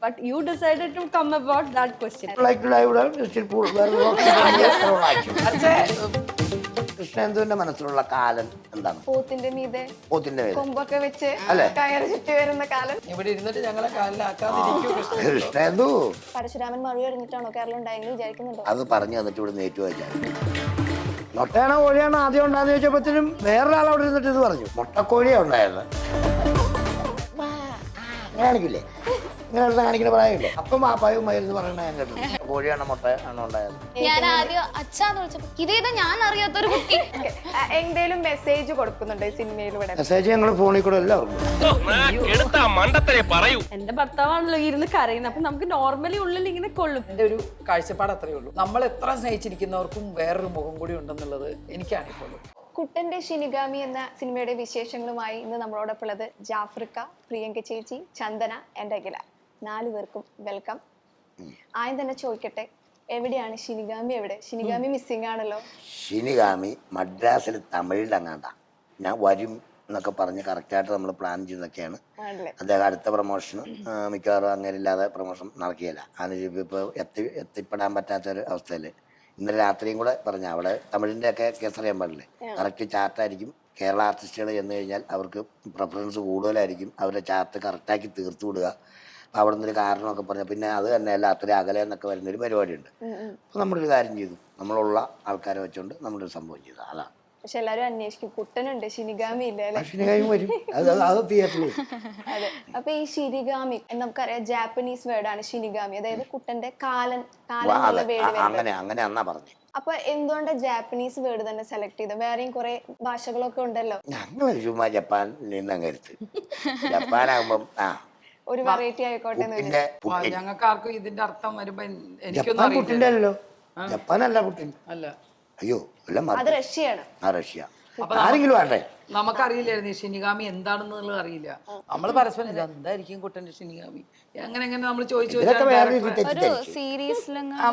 But you decided to come about that question. Like I would have still put കൃഷ്ണേന്ദുവിന്റെ മനസ്സിലുള്ള കാലൻ എന്താണ്? പോത്തിന്റെ മീതെ പോത്തിന്റെ പേര് കൊമ്പൊക്കെ വെച്ച് അല്ലേ? കയറ് ചുറ്റി വരുന്ന കാലം. ഇവിടെ ഇരുന്നിട്ട് ഞങ്ങളെ കാലിലാക്കാതിരിക്കും കൃഷ്ണേന്ദു പരശുരാമൻ മഴ എറിഞ്ഞിട്ടാണോ കേരളം ഉണ്ടായെന്ന് വിചാരിക്കുന്നുണ്ടോ? അത് പറഞ്ഞു തന്നിട്ട് ഇവിടെ നേറ്റു വെച്ചാൽ മുട്ടയാണോ കോഴിയാണോ ആദ്യം ഉണ്ടാന്ന് ചോദിച്ചപ്പോഴത്തേനും വേറൊരാൾ അവിടെ ഇരുന്നിട്ട് ഇത് പറഞ്ഞു മുട്ടക്കോഴിയാ ഉണ്ടായത്. അങ്ങനെ കാണിക്കില്ലേ? ഇങ്ങനെ കാണിക്കുന്ന പ്രായമില്ലേ? അപ്പം പാപ്പായും മരുന്ന് പറയണ ഞാൻ കേട്ടു. കോഴിയാണോ മുട്ട ആണോ ഉണ്ടായത്? ഞാൻ ആദ്യം അച്ഛാന്ന് വിളിച്ചപ്പോ ഇതേതാ ഞാൻ അറിയാത്തൊരു കുട്ടി. എന്തേലും മെസ്സേജ് കൊടുക്കുന്നുണ്ട് ഈ സിനിമയിലൂടെ? മെസ്സേജ് ഞങ്ങൾ ഫോണിൽ കൂടെ എല്ലാവർക്കും. എന്റെ ഭർത്താവാണല്ലോ ഇരുന്ന് കരയുന്നത്, അപ്പൊ നമുക്ക് നോർമലി ഉള്ളിൽ ഇങ്ങനെ കൊള്ളും. എന്റെ ഒരു കാഴ്ചപ്പാട് അത്രയേ ഉള്ളൂ. നമ്മൾ എത്ര സ്നേഹിച്ചിരിക്കുന്നവർക്കും വേറൊരു മുഖം കൂടി ഉണ്ടെന്നുള്ളത് എനിക്കാണ് ഇപ്പോൾ. കുട്ടന്റെ ഷിനിഗാമി എന്ന സിനിമയുടെ വിശേഷങ്ങളുമായി ഇന്ന് നമ്മളോടൊപ്പം ഉള്ളത് ജാഫ്രിക്ക, പ്രിയങ്ക ചേച്ചി, ചന്ദന ആൻഡ് അഖില. 4 പേർക്കും വെൽക്കം. ആദ്യം തന്നെ ചോദിക്കട്ടെ, എവിടെയാണ് ഷിനിഗാമി? എവിടെ ഷിനിഗാമി? മിസ്സിംഗ് ആണല്ലോ. ഷിനിഗാമി മദ്രാസിൽ തമിഴിലങ്ങാണ്ടാ. ഞാൻ വരും എന്നൊക്കെ പറഞ്ഞ് കറക്റ്റായിട്ട് നമ്മൾ പ്ലാൻ ചെയ്തൊക്കെയാണ്. അദ്ദേഹം അടുത്ത പ്രൊമോഷന് മിക്കവാറും അങ്ങനെ ഇല്ലാതെ പ്രൊമോഷൻ നടക്കുകയില്ല. അതിന് ഇപ്പോൾ എത്തിപ്പെടാൻ പറ്റാത്തൊരു അവസ്ഥയിൽ ഇന്നലെ രാത്രിയും കൂടെ പറഞ്ഞ അവിടെ തമിഴിൻ്റെ ഒക്കെ കേസ് അറിയാൻ പാടില്ലേ, കറക്റ്റ് ചാർട്ടായിരിക്കും. കേരള ആർട്ടിസ്റ്റുകൾ ചെന്ന് കഴിഞ്ഞാൽ അവർക്ക് പ്രിഫറൻസ് കൂടുതലായിരിക്കും. അവരുടെ ചാർട്ട് കറക്റ്റാക്കി തീർത്തു വിടുക. അപ്പോൾ അവിടെ നിന്നൊരു കാരണമൊക്കെ പറഞ്ഞു. പിന്നെ അത് തന്നെയല്ല അത്രയും അകലെ എന്നൊക്കെ വരുന്നൊരു പരിപാടിയുണ്ട്. അപ്പോൾ നമ്മളൊരു കാര്യം ചെയ്തു, നമ്മളുള്ള ആൾക്കാരെ വെച്ചുകൊണ്ട് നമ്മളൊരു സംഭവം ചെയ്തു. അതാണ്. പക്ഷെ എല്ലാരും അന്വേഷിക്കും കുട്ടനുണ്ട്, ഷിനിഗാമി ഇല്ല അല്ലെ? ഷിനിഗാമി വരും, അത് തിയേറ്ററിൽ. അതെ. അപ്പൊ ഈ ഷിനിഗാമി നമുക്കറിയാം ജാപ്പനീസ് വേർഡാണ് ഷിനിഗാമി, അതായത് കുട്ടന്റെ കാലൻ എന്നുള്ള വേർഡ്. അങ്ങനെ അന്നാ പറഞ്ഞു. അപ്പൊ എന്തുകൊണ്ട് ജാപ്പനീസ് വേർഡ് തന്നെ സെലക്ട് ചെയ്തത്? വേറെയും കുറെ ഭാഷകളൊക്കെ ഉണ്ടല്ലോ. ഞങ്ങൾ ചുമ്മാ ജപ്പാനിൽ നിന്ന് അങ്ങ് എടുത്ത് ജപ്പാനാകുമ്പം ഒരു വെറൈറ്റി ആയിക്കോട്ടെ. ഞങ്ങൾക്ക് ആർക്കും ഇതിന്റെ അർത്ഥം വരുമ്പോ എനിക്കൊന്നും ജപ്പാൻ പുട്ടിന്റെ അല്ലല്ലോ, ജപ്പാനല്ല പുട്ടിൻ അല്ല. അയ്യോ അത് റഷ്യയാണ്. റഷ്യ. ആരെങ്കിലും ആട്ടെ, നമുക്കറിയില്ലായിരുന്നു ഈ ഷിനിഗാമി എന്താണെന്നുള്ളത് അറിയില്ല. നമ്മൾ പരസ്പരം എന്തായിരിക്കും കുട്ടന്റെ ഷിനിഗാമി അങ്ങനെ നമ്മൾ ചോദിച്ചു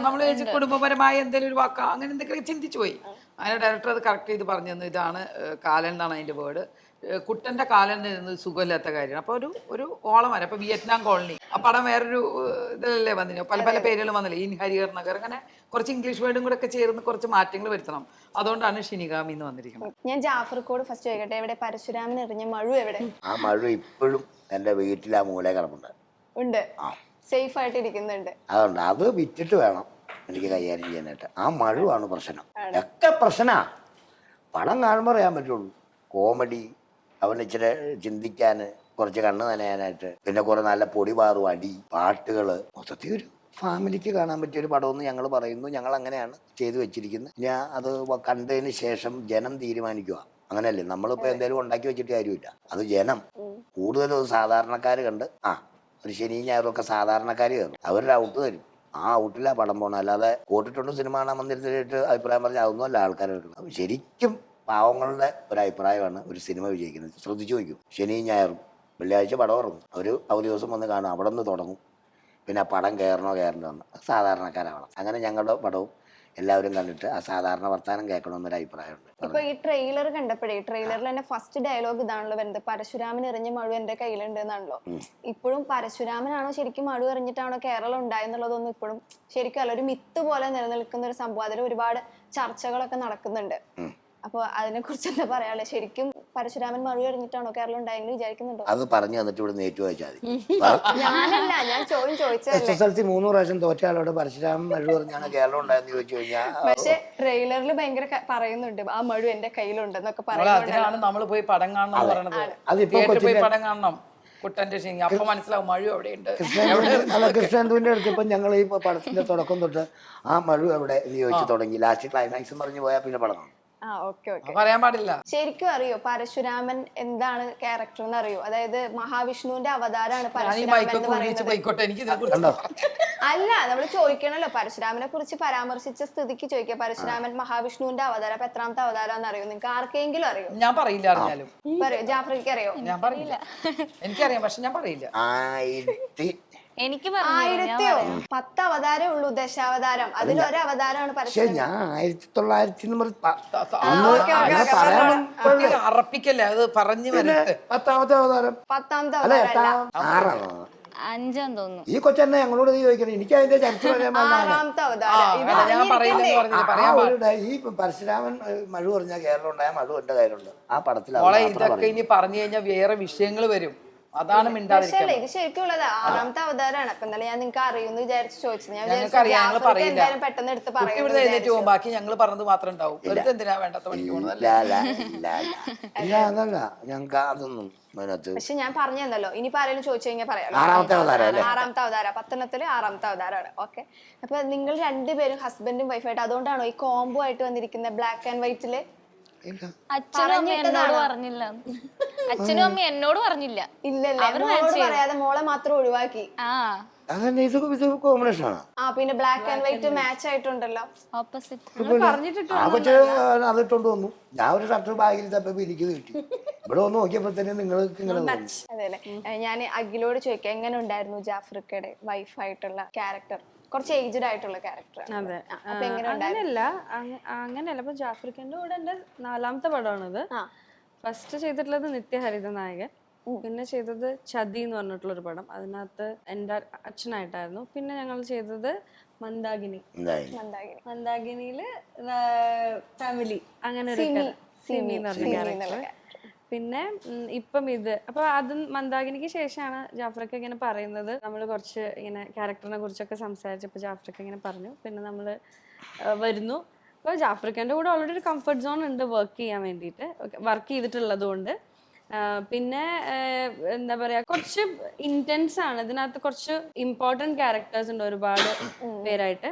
നമ്മൾ കുടുംബപരമായ എന്തെങ്കിലും ഒരു വാക്ക അങ്ങനെ എന്തെങ്കിലും ചിന്തിച്ചു പോയി. അങ്ങനെ ഡയറക്ടർ അത് കറക്റ്റ് ചെയ്ത് പറഞ്ഞു തന്നു, ഇതാണ് കാലൻ എന്നാണ് അതിന്റെ വേർഡ്. കുട്ടന്റെ കാലൻ എന്നത് സുഖമില്ലാത്ത കാര്യമാണ്. അപ്പൊ ഒരു ഓളം വരെ അപ്പൊ വിയറ്റ്നാം കോളനി ആ പടം വേറൊരു ഇതിലല്ലേ വന്നില്ല, പല പല പേരുകളും വന്നില്ലേ, ഇൻ ഹരിഹർ നഗർ, അങ്ങനെ കുറച്ച് ഇംഗ്ലീഷ് വേർഡും കൂടെ ഒക്കെ ചേർന്ന് കുറച്ച് മാറ്റങ്ങൾ വരുത്തണം. അതുകൊണ്ടാണ് ഷിനിഗാമി എന്ന് വന്നിരിക്കുന്നത്. ഞാൻ ജാഫർക്കോട് ഫസ്റ്റ് ചോദിക്കട്ടെ, എവിടെ പരശുരാമൻ എറിഞ്ഞ മഴു എവിടെ? ആ മഴ ഇപ്പോഴും എന്റെ വീട്ടിൽ ആ മൂല കിടപ്പുണ്ട്. ഉണ്ട്, സേഫ് ആയിട്ട് ഇരിക്കുന്നുണ്ട്. അതുകൊണ്ട് അത് വിറ്റിട്ട് വേണം എനിക്ക് കൈകാര്യം ചെയ്യാനായിട്ട്. ആ മഴയാണ് പ്രശ്നം, ഒക്കെ പ്രശ്നമാ. പടം കാണുമ്പോൾ അറിയാൻ പറ്റുള്ളൂ. കോമഡി, അവന് ഇച്ചിരി ചിന്തിക്കാൻ, കുറച്ച് കണ്ണ് നനയാനായിട്ട്, പിന്നെ കുറെ നല്ല പൊടി പാറും, അടി, പാട്ടുകൾ, മൊത്തത്തിൽ ഒരു ഫാമിലിക്ക് കാണാൻ പറ്റിയ ഒരു പടമെന്ന് ഞങ്ങൾ പറയുന്നു. ഞങ്ങൾ അങ്ങനെയാണ് ചെയ്തു വെച്ചിരിക്കുന്നത്. ഞാൻ അത് കണ്ടതിന് ശേഷം ജനം തീരുമാനിക്കുക. അങ്ങനെയല്ലേ, നമ്മളിപ്പോൾ എന്തെങ്കിലും ഉണ്ടാക്കി വെച്ചിട്ട് കാര്യമില്ല. അത് ജനം കൂടുതലും സാധാരണക്കാർ കണ്ട് ഒരു ശനി ഞായറൊക്കെ സാധാരണക്കാർ കയറും, അവരുടെ ഔട്ട് തരും. ആ ഔട്ടിലാ പടം പോകണം. അല്ലാതെ കൂട്ടിട്ടുണ്ട് സിനിമ കാണാൻ മന്ദിരത്തിലിട്ട് അഭിപ്രായം പറഞ്ഞാൽ അതൊന്നുമല്ല ആൾക്കാർ എടുക്കുന്നത്. ശരിക്കും പാവങ്ങളുടെ ഒരു അഭിപ്രായമാണ് ഒരു സിനിമ വിജയിക്കുന്നത്. ശ്രദ്ധിച്ചു നോക്കും. ശനിയും ഞായറും വെള്ളിയാഴ്ച പടം ഇറങ്ങും, അവർ അവധി ദിവസം വന്ന് കാണും, അവിടെ നിന്ന് തുടങ്ങും. പിന്നെ ആ പടം കയറണ്ടോ സാധാരണക്കാരാവണം. അങ്ങനെ ഞങ്ങളുടെ പടവും എല്ലാവരും കണ്ടിട്ട് ആ സാധാരണ വർത്താനം കേൾക്കണമെന്നൊരു അഭിപ്രായമുണ്ട്. ഇപ്പൊ ഈ ട്രെയിലർ കണ്ടപ്പോഴേ, ട്രെയിലറിൽ തന്നെ ഫസ്റ്റ് ഡയലോഗ് ഇതാണല്ലോ വരുന്നത്, പരശുരാമൻ എറിഞ്ഞ മഴു എന്റെ കയ്യിലുണ്ട് എന്നാണല്ലോ. ഇപ്പോഴും പരശുരാമനാണോ ശരിക്കും മഴു എറിഞ്ഞിട്ടാണോ കേരളം ഉണ്ടായെന്നുള്ളതൊന്നും ഇപ്പോഴും ശരിക്കും അല്ല, ഒരു മിത്ത് പോലെ നിലനിൽക്കുന്ന ഒരു സംഭവം. അതിൽ ഒരുപാട് ചർച്ചകളൊക്കെ നടക്കുന്നുണ്ട്. അപ്പൊ അതിനെ കുറിച്ച് എന്താ പറയാ? ശരിക്കും പരശുരാമൻ മഴ എറിഞ്ഞിട്ടാണോ കേരളം ഉണ്ടായെന്ന് വിചാരിക്കുന്നുണ്ടോ? അത് പറഞ്ഞു തന്നിട്ട് ഇവിടെ നേറ്റു വെച്ചാൽ ഞാനല്ല, ഞാൻ ചോദിച്ചതല്ലേ. SSLC 3 പ്രാവശ്യം തോറ്റ ആളോട് പരശുരാമൻ മഴ പറഞ്ഞാണ് കേരളം ഉണ്ടായെന്ന് ചോദിച്ചു കഴിഞ്ഞാൽ. പക്ഷെ ട്രെയിലറിൽ ഭയങ്കര പറയുന്നുണ്ട് ആ മഴ എന്റെ കയ്യിലുണ്ടെന്നൊക്കെ പറയുന്നുണ്ട്. നമ്മൾ പോയി പടം കാണണം എന്ന് പറയണത്. പോയി പടം കാണണം കുട്ടന്റെ ഷിനി, അപ്പൊ മനസ്സിലാവും മഴ എവിടെയുണ്ട്. കൃഷ്ണേന്ദുവിന്റെ അടുത്ത് ഇപ്പൊ ഞങ്ങൾ ഈ പടത്തിന്റെ തുടക്കം തൊട്ട് ആ മഴ എവിടെ എന്ന് ചോദിച്ചു തുടങ്ങി. ലാസ്റ്റ് ക്ലൈമാക്സ് പറഞ്ഞു പോയാൽ പിന്നെ പടം കാണും. പറയാൻ പാടില്ല. ശരിക്കും അറിയോ പരശുരാമൻ എന്താണ് ക്യാരക്ടർ എന്ന് അറിയോ? അതായത് മഹാവിഷ്ണുവിന്റെ അവതാരമാണ് പരശുരാമൻ എന്ന് പറയുന്നത്. അല്ല, നമ്മൾ ചോദിക്കണല്ലോ, പരശുരാമനെ കുറിച്ച് പരാമർശിച്ച സ്ഥിതിക്ക് ചോദിക്കുക. പരശുരാമൻ മഹാവിഷ്ണുവിന്റെ അവതാരം, അപ്പൊ എത്രാമത്തെ അവതാരം അറിയോ? നിങ്ങൾക്ക് ആർക്കെങ്കിലും അറിയോ? ഞാൻ പറയില്ല. അറിഞ്ഞാലും പറയോ? ജാഫ്രിക്ക് അറിയോ? ഞാൻ പറയില്ല. എനിക്കറിയാം, പക്ഷെ ഞാൻ പറയില്ല. എനിക്ക് 10 അവതാരേ ഉള്ളൂ, ദശാവതാരം. അതിലൊരു അവതാരമാണ് പരശുരാമൻ. ഞാൻ 1900 അറപ്പിക്കല്ലേ, അത് പറഞ്ഞു വരട്ടെ. 10ാമത്തെ അവതാരം. 10ാമത്തെ അവതാരം. 5 തോന്നുന്നു. ഈ കൊച്ചെന്നെ ഞങ്ങളോട് നീ ചോദിക്കണം, എനിക്ക് അതിന്റെ ചരിത്രം അറിയാൻ പാടില്ല. 6ാമത്തെ അവതാരം ഇത് ഞാൻ പറയുന്നില്ലെന്ന് അറിഞ്ഞിരിക്കണ്ടേ? പറഞ്ഞില്ല, ഈ പരശുരാമൻ മഴു പറഞ്ഞ കേരളം ഉണ്ടായ മഴു എന്റെ കയ്യിലുണ്ട്. ആ പടത്തിൽ മോളെ ഇതൊക്കെ ഇനി പറഞ്ഞു കഴിഞ്ഞാൽ വേറെ വിഷയങ്ങൾ വരും, അതാണ് മിണ്ടാതിരിക്കുന്നത്. പക്ഷേ ഇത് ശരിക്കും ഉള്ളത് 6ാമത്തെ അവതാരമാണ്. അപ്പൊ എന്നാലും ഞാൻ നിങ്ങൾക്ക് അറിയുമെന്ന് വിചാരിച്ച് ചോദിച്ചത്. ഞാൻ ഞങ്ങൾക്ക് അറിയാം, ഞങ്ങൾ ജാഫർക്ക് പറയില്ല. എന്തായാലും പെട്ടെന്ന് എടുത്ത് കുട്ടി പറയും. ഇവിടെ എഴുന്നേറ്റ് പോകും, ബാക്കി ഞങ്ങൾ പറഞ്ഞത് മാത്രം ഉണ്ടാവും. വെറുതെ എന്തിനാ വേണ്ടാത്ത പണിക്ക് പോണതല്ലേ? അതല്ല ഞങ്ങൾക്ക് അതൊന്നും അതിനകത്ത്. പക്ഷെ ഞാൻ പറഞ്ഞു തന്നല്ലോ, ഇനിയിപ്പോ ആരെങ്കിലും ചോദിച്ചു കഴിഞ്ഞാൽ പറയാം. 6ാമത്തെ അവതാരം അല്ലേ? 6ാമത്തെ അവതാരം, പത്തനത്തില് 6ാമത്തെ അവതാരമാണ്. ഓക്കെ, അപ്പൊ നിങ്ങൾ രണ്ടുപേരും ഹസ്ബൻഡും വൈഫായിട്ട് അതുകൊണ്ടാണോ ഈ കോംബോ ആയിട്ട് വന്നിരിക്കുന്നത് ബ്ലാക്ക് ആൻഡ് വൈറ്റില്? അച്ഛനും അമ്മയും എന്നോട് പറഞ്ഞില്ല. അച്ഛനും അമ്മയും എന്നോട് പറഞ്ഞില്ല. ഇല്ലല്ലേ, മോളോട് പറയാതെ മോളെ മാത്രം ഒഴിവാക്കി. ആ അതന്നെ ഇത് കോമ്പിനേഷൻ ആണ്. പിന്നെ ബ്ലാക്ക് ആൻഡ് വൈറ്റ് മാച്ച് ആയിട്ടുണ്ടല്ലോ. ഓപ്പോസിറ്റ് പറഞ്ഞിട്ടിട്ട് ആ കൊച്ച് അതിട്ടോണ്ട് വന്നു. ഞാൻ ഒരു ഷർട്ട് ബാഗിൽ തപ്പോ എനിക്ക് കിട്ടി. ഇവിടെ വന്ന് നോക്കിയപ്പോഴത്തേന് നിങ്ങൾക്ക് ഇങ്ങനെ തോന്നി. അതെല്ലേ, ഞാൻ അഖിലോട് ചോദിക്കാം, എങ്ങനെ ഉണ്ടായിരുന്നു ജാഫ്രിക്കയുടെ വൈഫായിട്ടുള്ള ക്യാരക്ടർ? കുറച്ച് ഏജ്ഡ് ആയിട്ടുള്ള ക്യാരക്ടർ. അതെ, അപ്പൊ എങ്ങനെ ഉണ്ടായിരുന്നു? അങ്ങനെയല്ല. ഇപ്പൊ ജാഫ്രിക്കന്റെ കൂടെ എന്റെ 4ാമത്തെ പടമാണിത്. ഫസ്റ്റ് ചെയ്തിട്ടുള്ളത് നിത്യഹരിത നായകൻ, പിന്നെ ചെയ്തത് ചതി എന്ന് പറഞ്ഞിട്ടുള്ളൊരു പടം, അതിനകത്ത് എൻ്റെ അച്ഛനായിട്ടായിരുന്നു. പിന്നെ ഞങ്ങൾ ചെയ്തത് മന്ദാകിനി. മന്ദാകിനിയില് ഫാമിലി, അങ്ങനെ ഒരു സിമി എന്ന് പറഞ്ഞ ക്യാരക്ടർ. പിന്നെ ഇപ്പം ഇത് അപ്പൊ അത് മന്ദാകിനിക്ക് ശേഷമാണ് ജാഫ്രിക്ക ഇങ്ങനെ പറയുന്നത്. നമ്മൾ കുറച്ച് ഇങ്ങനെ ക്യാരക്ടറിനെ കുറിച്ചൊക്കെ സംസാരിച്ചപ്പോൾ ജാഫ്രിക്ക ഇങ്ങനെ പറഞ്ഞു. പിന്നെ നമ്മൾ വരുന്നു. അപ്പോൾ ജാഫ്രിക്കൻ്റെ കൂടെ ഓൾറെഡി ഒരു കംഫർട്ട് സോൺ ഉണ്ട് വർക്ക് ചെയ്യാൻ വേണ്ടിയിട്ട്, വർക്ക് ചെയ്തിട്ടുള്ളത് കൊണ്ട്. പിന്നെ എന്താ പറയാ, കുറച്ച് ഇന്റൻസ് ആണ് ഇതിനകത്ത്, കുറച്ച് ഇമ്പോർട്ടൻറ്റ് ക്യാരക്ടേഴ്സ് ഉണ്ട് ഒരുപാട് പേരായിട്ട്.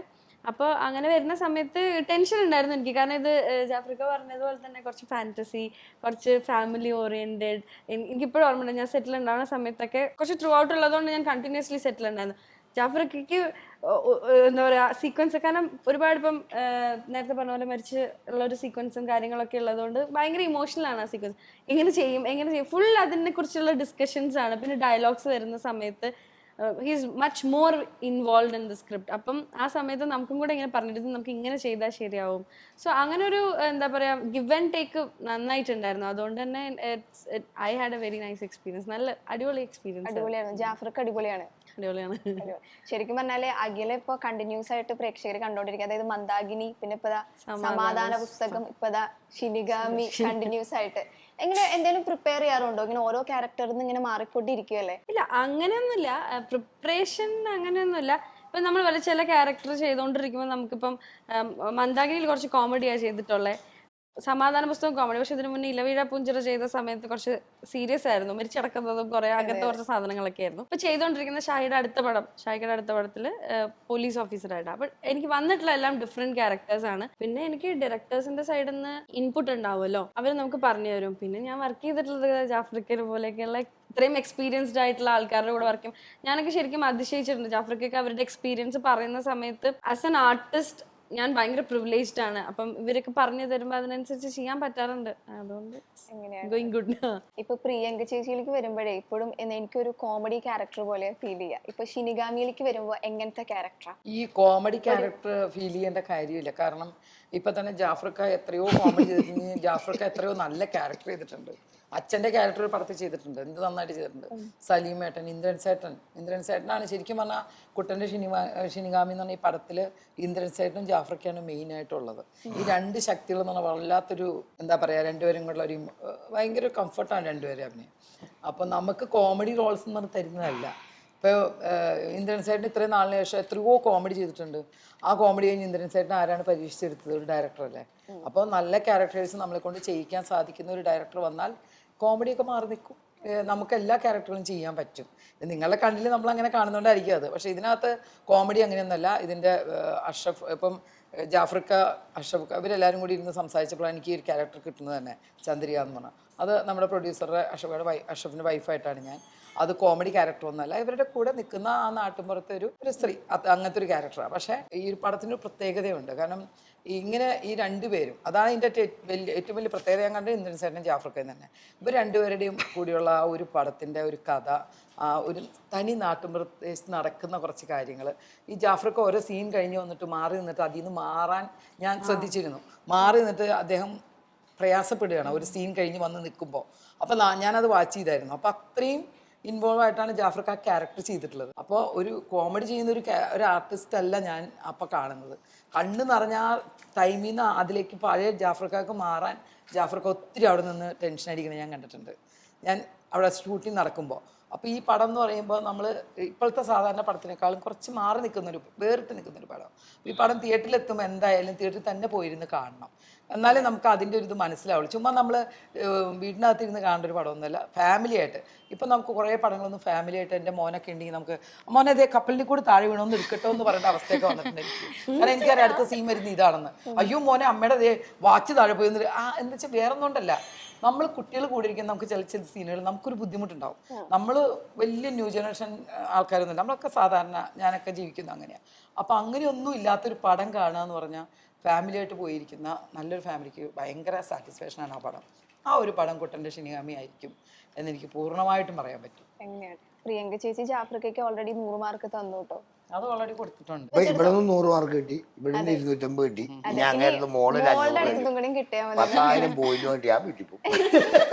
അപ്പോൾ അങ്ങനെ വരുന്ന സമയത്ത് ടെൻഷൻ ഉണ്ടായിരുന്നു എനിക്ക്. കാരണം ഇത് ജാഫ്രിക്ക പറഞ്ഞതുപോലെ തന്നെ കുറച്ച് ഫാൻറ്റസി, കുറച്ച് ഫാമിലി ഓറിയൻറ്റഡ്. എനിക്കിപ്പോഴും ഓർമ്മയുണ്ട്, ഞാൻ സെറ്റിൽ ഉണ്ടാവുന്ന സമയത്തൊക്കെ കുറച്ച് ത്രൂ ഔട്ട് ഉള്ളതുകൊണ്ട് ഞാൻ കണ്ടിന്യൂസ്ലി സെറ്റിൽ ഉണ്ടായിരുന്നു. ജാഫ്രിക്കയ്ക്ക് എന്താ പറയുക സീക്വൻസ്, കാരണം ഒരുപാട് ഇപ്പം നേരത്തെ പറഞ്ഞ പോലെ മരിച്ച് ഉള്ള ഒരു സീക്വൻസും കാര്യങ്ങളൊക്കെ ഉള്ളതുകൊണ്ട് ഭയങ്കര ഇമോഷണലാണ് ആ സീക്വൻസ്. എങ്ങനെ ചെയ്യും ഫുൾ അതിനെ കുറിച്ചുള്ള ഡിസ്കഷൻസ് ആണ്. പിന്നെ ഡയലോഗ്സ് വരുന്ന സമയത്ത് he's much more involve in the script. അപ്പം ആ സമയത്ത് നമുക്കും കൂടെ ഇങ്ങനെ പറഞ്ഞിട്ട് നമുക്ക് ഇങ്ങനെ ചെയ്താൽ ശരിയാവും. സോ അങ്ങനെ ഒരു എന്താ പറയുക ഗിവ് ആൻഡ് ടേക്ക് നന്നായിട്ടുണ്ടായിരുന്നു. അതുകൊണ്ട് തന്നെ I had A very nice experience. നല്ല അടിപൊളി എക്സ്പീരിയൻസ്. അടിപൊളിയാണ്, ജാഫ്രിക്ക അടിപൊളിയാണ്. ശരിക്കും പറഞ്ഞാല് അഖില ഇപ്പൊ കണ്ടിന്യൂസ് ആയിട്ട് പ്രേക്ഷകർ കണ്ടോണ്ടിരിക്കുക. അതായത് മന്ദാകിനി, പിന്നെ ഇപ്പതാ സമാധാന പുസ്തകം, ഇപ്പതാ ഷിനിഗാമി, കണ്ടിന്യൂസ് ആയിട്ട്. എങ്ങനെ എന്തെങ്കിലും പ്രിപ്പയർ ചെയ്യാറുണ്ടോ? ഇങ്ങനെ ഓരോ ക്യാരക്ടറിന്ന് ഇങ്ങനെ മാറിക്കൊണ്ടിരിക്കുകയല്ലേ? ഇല്ല, അങ്ങനെയൊന്നുമില്ല. പ്രിപ്പറേഷൻ അങ്ങനെയൊന്നുമില്ല. ഇപ്പം നമ്മൾ വല്ല ചില ക്യാരക്ടർ ചെയ്തുകൊണ്ടിരിക്കുമ്പോൾ നമുക്കിപ്പം മന്ദാകിനിയിൽ കുറച്ച് കോമഡിയാണ് ചെയ്തിട്ടുള്ളത്. സമാധാന പുസ്തകം കോമഡി. പക്ഷെ ഇതിനു മുന്നേ ഇലവീഴ പൂഞ്ചിറ ചെയ്ത സമയത്ത് കുറച്ച് സീരിയസ് ആയിരുന്നു, മരിച്ചടക്കുന്നതും കുറെ അങ്ങനത്തെ കുറച്ച് സാധനങ്ങളൊക്കെ ആയിരുന്നു. ഇപ്പൊ ചെയ്തുകൊണ്ടിരിക്കുന്ന ഷാഹിയുടെ അടുത്ത പടത്തിൽ പോലീസ് ഓഫീസറായിട്ടാണ്. അപ്പൊ എനിക്ക് വന്നിട്ടുള്ള എല്ലാം ഡിഫറെന്റ് ക്യാരക്ടേഴ്സ് ആണ്. പിന്നെ എനിക്ക് ഡയറക്ടേഴ്സിന്റെ സൈഡിൽ നിന്ന് ഇൻപുട്ട് ഉണ്ടാവുമല്ലോ, അവർ നമുക്ക് പറഞ്ഞു തരും. പിന്നെ ഞാൻ വർക്ക് ചെയ്തിട്ടുള്ളത് ജാഫ്രിക്കനെ പോലെയൊക്കെയുള്ള ഇത്രയും എക്സ്പീരിയൻസ്ഡ് ആയിട്ടുള്ള ആൾക്കാരുടെ കൂടെ വർക്ക് ചെയ്യും. ഞാനൊക്കെ ശരിക്കും അതിശയിച്ചിട്ടുണ്ട്. ജാഫ്രിക്കൊക്കെ അവരുടെ എക്സ്പീരിയൻസ് പറയുന്ന സമയത്ത് ആസ് എൻ ആർട്ടിസ്റ്റ് ഞാൻ ഭയങ്കര പ്രിവിലേജ്ഡ് ആണ്. അപ്പം ഇവരൊക്കെ പറഞ്ഞു തരുമ്പോൾ അതിനനുസരിച്ച് ചെയ്യാൻ പറ്റാറുണ്ട്. അതുകൊണ്ട് ഗോയിങ് ഗുഡ്. ഇപ്പൊ പ്രിയങ്ക ചേച്ചിയിലേക്ക് വരുമ്പോഴേ ഇപ്പോഴും എനിക്കൊരു കോമഡി ക്യാരക്ടർ പോലെ ഫീൽ ചെയ്യാം. ഇപ്പൊ ഷിനിഗാമിയിലേക്ക് വരുമ്പോ എങ്ങനത്തെ ക്യാരക്ടറാ? ഈ കോമഡി ക്യാരക്ടർ ഫീൽ ചെയ്യേണ്ട കാര്യമില്ല. കാരണം ഇപ്പൊ തന്നെ ജാഫ്രിക്ക എത്രയോ കോമഡി ചെയ്തിട്ടുണ്ട്, ജാഫ്രിക്ക എത്രയോ നല്ല ക്യാരക്ടർ ചെയ്തിട്ടുണ്ട്. അച്ഛൻ്റെ ക്യാരക്ടർ പടത്തിൽ ചെയ്തിട്ടുണ്ട്, എന്ത് നന്നായിട്ട് ചെയ്തിട്ടുണ്ട്. സലീമേട്ടൻ, ഇന്ദ്രൻ സേട്ടനാണ് ശരിക്കും പറഞ്ഞാൽ കുട്ടൻ്റെ ഷിനിഗാമി എന്ന് പറഞ്ഞാൽ ഈ പടത്തിൽ ഇന്ദ്രൻ സേട്ടനും ജാഫ്രിക്കയാണ് മെയിൻ ആയിട്ടുള്ളത്. ഈ രണ്ട് ശക്തികൾ എന്ന് പറഞ്ഞാൽ വല്ലാത്തൊരു എന്താ പറയുക, രണ്ടുപേരും കൂടെ ഒരു ഭയങ്കര കംഫർട്ടാണ് രണ്ടുപേരും അഭിനയം. അപ്പം നമുക്ക് കോമഡി റോൾസ് എന്ന് പറഞ്ഞ് തരുന്നതല്ല. ഇപ്പോൾ ഇന്ദ്രൻ സേട്ടൻ ഇത്രയും നാളിന് ശേഷം എത്രയോ കോമഡി ചെയ്തിട്ടുണ്ട്. ആ കോമഡി കഴിഞ്ഞ് ഇന്ദ്രൻ സേട്ടൻ ആരാണ് പരീക്ഷിച്ചെടുത്തത്? ഒരു ഡയറക്ടറല്ലേ. അപ്പോൾ നല്ല ക്യാരക്ടേഴ്സ് നമ്മളെ കൊണ്ട് ചെയ്യിക്കാൻ സാധിക്കുന്ന ഒരു ഡയറക്ടർ വന്നാൽ കോമഡിയൊക്കെ മാറി നിൽക്കും. നമുക്ക് എല്ലാ ക്യാരക്ടറും ചെയ്യാൻ പറ്റും. നിങ്ങളുടെ കണ്ണിൽ നമ്മൾ അങ്ങനെ കാണുന്നതുകൊണ്ടായിരിക്കും അത്. പക്ഷേ ഇതിനകത്ത് കോമഡി അങ്ങനെയൊന്നുമല്ല. ഇതിൻ്റെ അഷ്റഫ്, ഇപ്പം ജാഫ്രിക്ക, അഷ്റഫ്, ഇവരെല്ലാവരും കൂടി ഇരുന്ന് സംസാരിച്ചപ്പോൾ എനിക്ക് ഈ ഒരു ക്യാരക്ടർ കിട്ടുന്നത് തന്നെ ചന്ദ്രിക എന്ന് പറഞ്ഞാൽ, അത് നമ്മുടെ പ്രൊഡ്യൂസറുടെ അഷ്റഫിൻ്റെ വൈഫായിട്ടാണ് ഞാൻ. അത് കോമഡി ക്യാരക്ടർ ഒന്നുമല്ല, ഇവരുടെ കൂടെ നിൽക്കുന്ന ആ നാട്ടിൻപുറത്തെ ഒരു സ്ത്രീ, അങ്ങനത്തെ ഒരു ക്യാരക്ടറാണ്. പക്ഷേ ഈ ഒരു പടത്തിന് ഒരു പ്രത്യേകതയുണ്ട്. കാരണം ഇങ്ങനെ ഈ രണ്ടുപേരും, അതാണ് ഇതിൻ്റെ ഏറ്റവും വലിയ പ്രത്യേകത ഞാൻ കണ്ടത്. ഇന്ദ്രൻ സേട്ടനും ജാഫ്രിക്കയും തന്നെ, ഇവർ രണ്ടുപേരുടെയും കൂടിയുള്ള ആ ഒരു പടത്തിൻ്റെ ഒരു കഥ, ആ ഒരു തനി നാട്ടുപ്രദേശത്ത് നടക്കുന്ന കുറച്ച് കാര്യങ്ങൾ. ഈ ജാഫ്രിക്ക ഓരോ സീൻ കഴിഞ്ഞ് വന്നിട്ട് മാറി നിന്നിട്ട് അതിൽ നിന്ന് മാറാൻ ഞാൻ ശ്രദ്ധിച്ചിരുന്നു. മാറി നിന്നിട്ട് അദ്ദേഹം പ്രയാസപ്പെടുകയാണ് ഒരു സീൻ കഴിഞ്ഞ് വന്ന് നിൽക്കുമ്പോൾ. അപ്പം ഞാനത് വാച്ച് ചെയ്തായിരുന്നു. അപ്പം അത്രയും ഇൻവോൾവ് ആയിട്ടാണ് ജാഫർക്ക് ആ ക്യാരക്ടർ ചെയ്തിട്ടുള്ളത്. അപ്പോൾ ഒരു കോമഡി ചെയ്യുന്ന ഒരു ആർട്ടിസ്റ്റ് അല്ല ഞാൻ അപ്പോൾ കാണുന്നത്. കണ്ണ് നിറഞ്ഞ ആ ടൈമിൽ നിന്ന് അതിലേക്ക് പഴയ ജാഫർക്കാർക്ക് മാറാൻ ജാഫർക്ക് ഒത്തിരി അവിടെ നിന്ന് ടെൻഷൻ അടിക്കുന്നത് ഞാൻ കണ്ടിട്ടുണ്ട്. ഞാൻ അവിടെ ഷൂട്ടിങ് നടക്കുമ്പോൾ. അപ്പോൾ ഈ പടം എന്ന് പറയുമ്പോൾ നമ്മൾ ഇപ്പോഴത്തെ സാധാരണ പടത്തിനേക്കാളും കുറച്ച് മാറി നിൽക്കുന്നൊരു വേറിട്ട് നിൽക്കുന്നൊരു പടം. ഈ പടം തിയേറ്ററിലെത്തുമ്പോൾ എന്തായാലും തിയേറ്ററിൽ തന്നെ പോയിരുന്ന് കാണണം, എന്നാലേ നമുക്ക് അതിൻ്റെ ഒരു ഇത് മനസ്സിലാവുള്ളൂ. ചുമ്മാ നമ്മൾ വീടിനകത്തിരുന്ന് കാണേണ്ട ഒരു പടമൊന്നുമല്ല, ഫാമിലി ആയിട്ട്. ഇപ്പം നമുക്ക് കുറേ പടങ്ങളൊന്നും ഫാമിലി ആയിട്ട് എൻ്റെ മോനൊക്കെ ഉണ്ടെങ്കിൽ നമുക്ക് മോനെ അതേ കപ്പലിൽ കൂടി താഴെ വീണൊന്ന് എടുക്കട്ടോ എന്ന് പറയേണ്ട അവസ്ഥയൊക്കെ വന്നിട്ടുണ്ട് എനിക്ക്. കാരണം എനിക്കറിയാം അടുത്ത സീൻ വരുന്ന ഇതാണെന്ന്. അയ്യോ മോനെ അമ്മയുടെ അതേ വാച്ച് താഴെ പോയി എന്താ വെച്ചാൽ വേറെ ഒന്നുകൊണ്ടല്ല, നമ്മൾ കുട്ടികൾ കൂടി ഇരിക്കുന്ന നമുക്ക് ചില സീനുകൾ നമുക്കൊരു ബുദ്ധിമുട്ടുണ്ടാവും. നമ്മൾ വലിയ ന്യൂ ജനറേഷൻ ആൾക്കാരൊന്നുമില്ല, നമ്മളൊക്കെ സാധാരണ ഞാനൊക്കെ ജീവിക്കുന്നത് അങ്ങനെയാണ്. അപ്പം അങ്ങനെയൊന്നും ഇല്ലാത്തൊരു പടം കാണുക എന്ന് പറഞ്ഞാൽ ഫാമിലിയായിട്ട് പോയിരിക്കുന്ന നല്ലൊരു ഫാമിലിക്ക് ഭയങ്കര സാറ്റിസ്ഫാക്ഷനാണ് ആ പടം. ആ ഒരു പടം കുട്ടൻ്റെ ഷിനിഗാമി ആയിരിക്കും എന്നെനിക്ക് പൂർണ്ണമായിട്ടും പറയാൻ പറ്റും. എങ്ങനെയാണ് പ്രിയങ്ക ചേച്ചി ജാഫ്രിക്കയ്ക്ക് ഓൾറെഡി 100 മാർക്ക് തന്നു കേട്ടോ. അത് ഓൾറെഡി കൊടുത്തിട്ടുണ്ട്. ഇവിടെ നിന്ന് 100 മാർക്ക് കിട്ടി, ഇവിടെ 250 കിട്ടി. ഞാൻ അങ്ങനെ മോളിൽ 10,000 പോയിന്റ് വേണ്ടി ആ വീട്ടിൽ പോകും.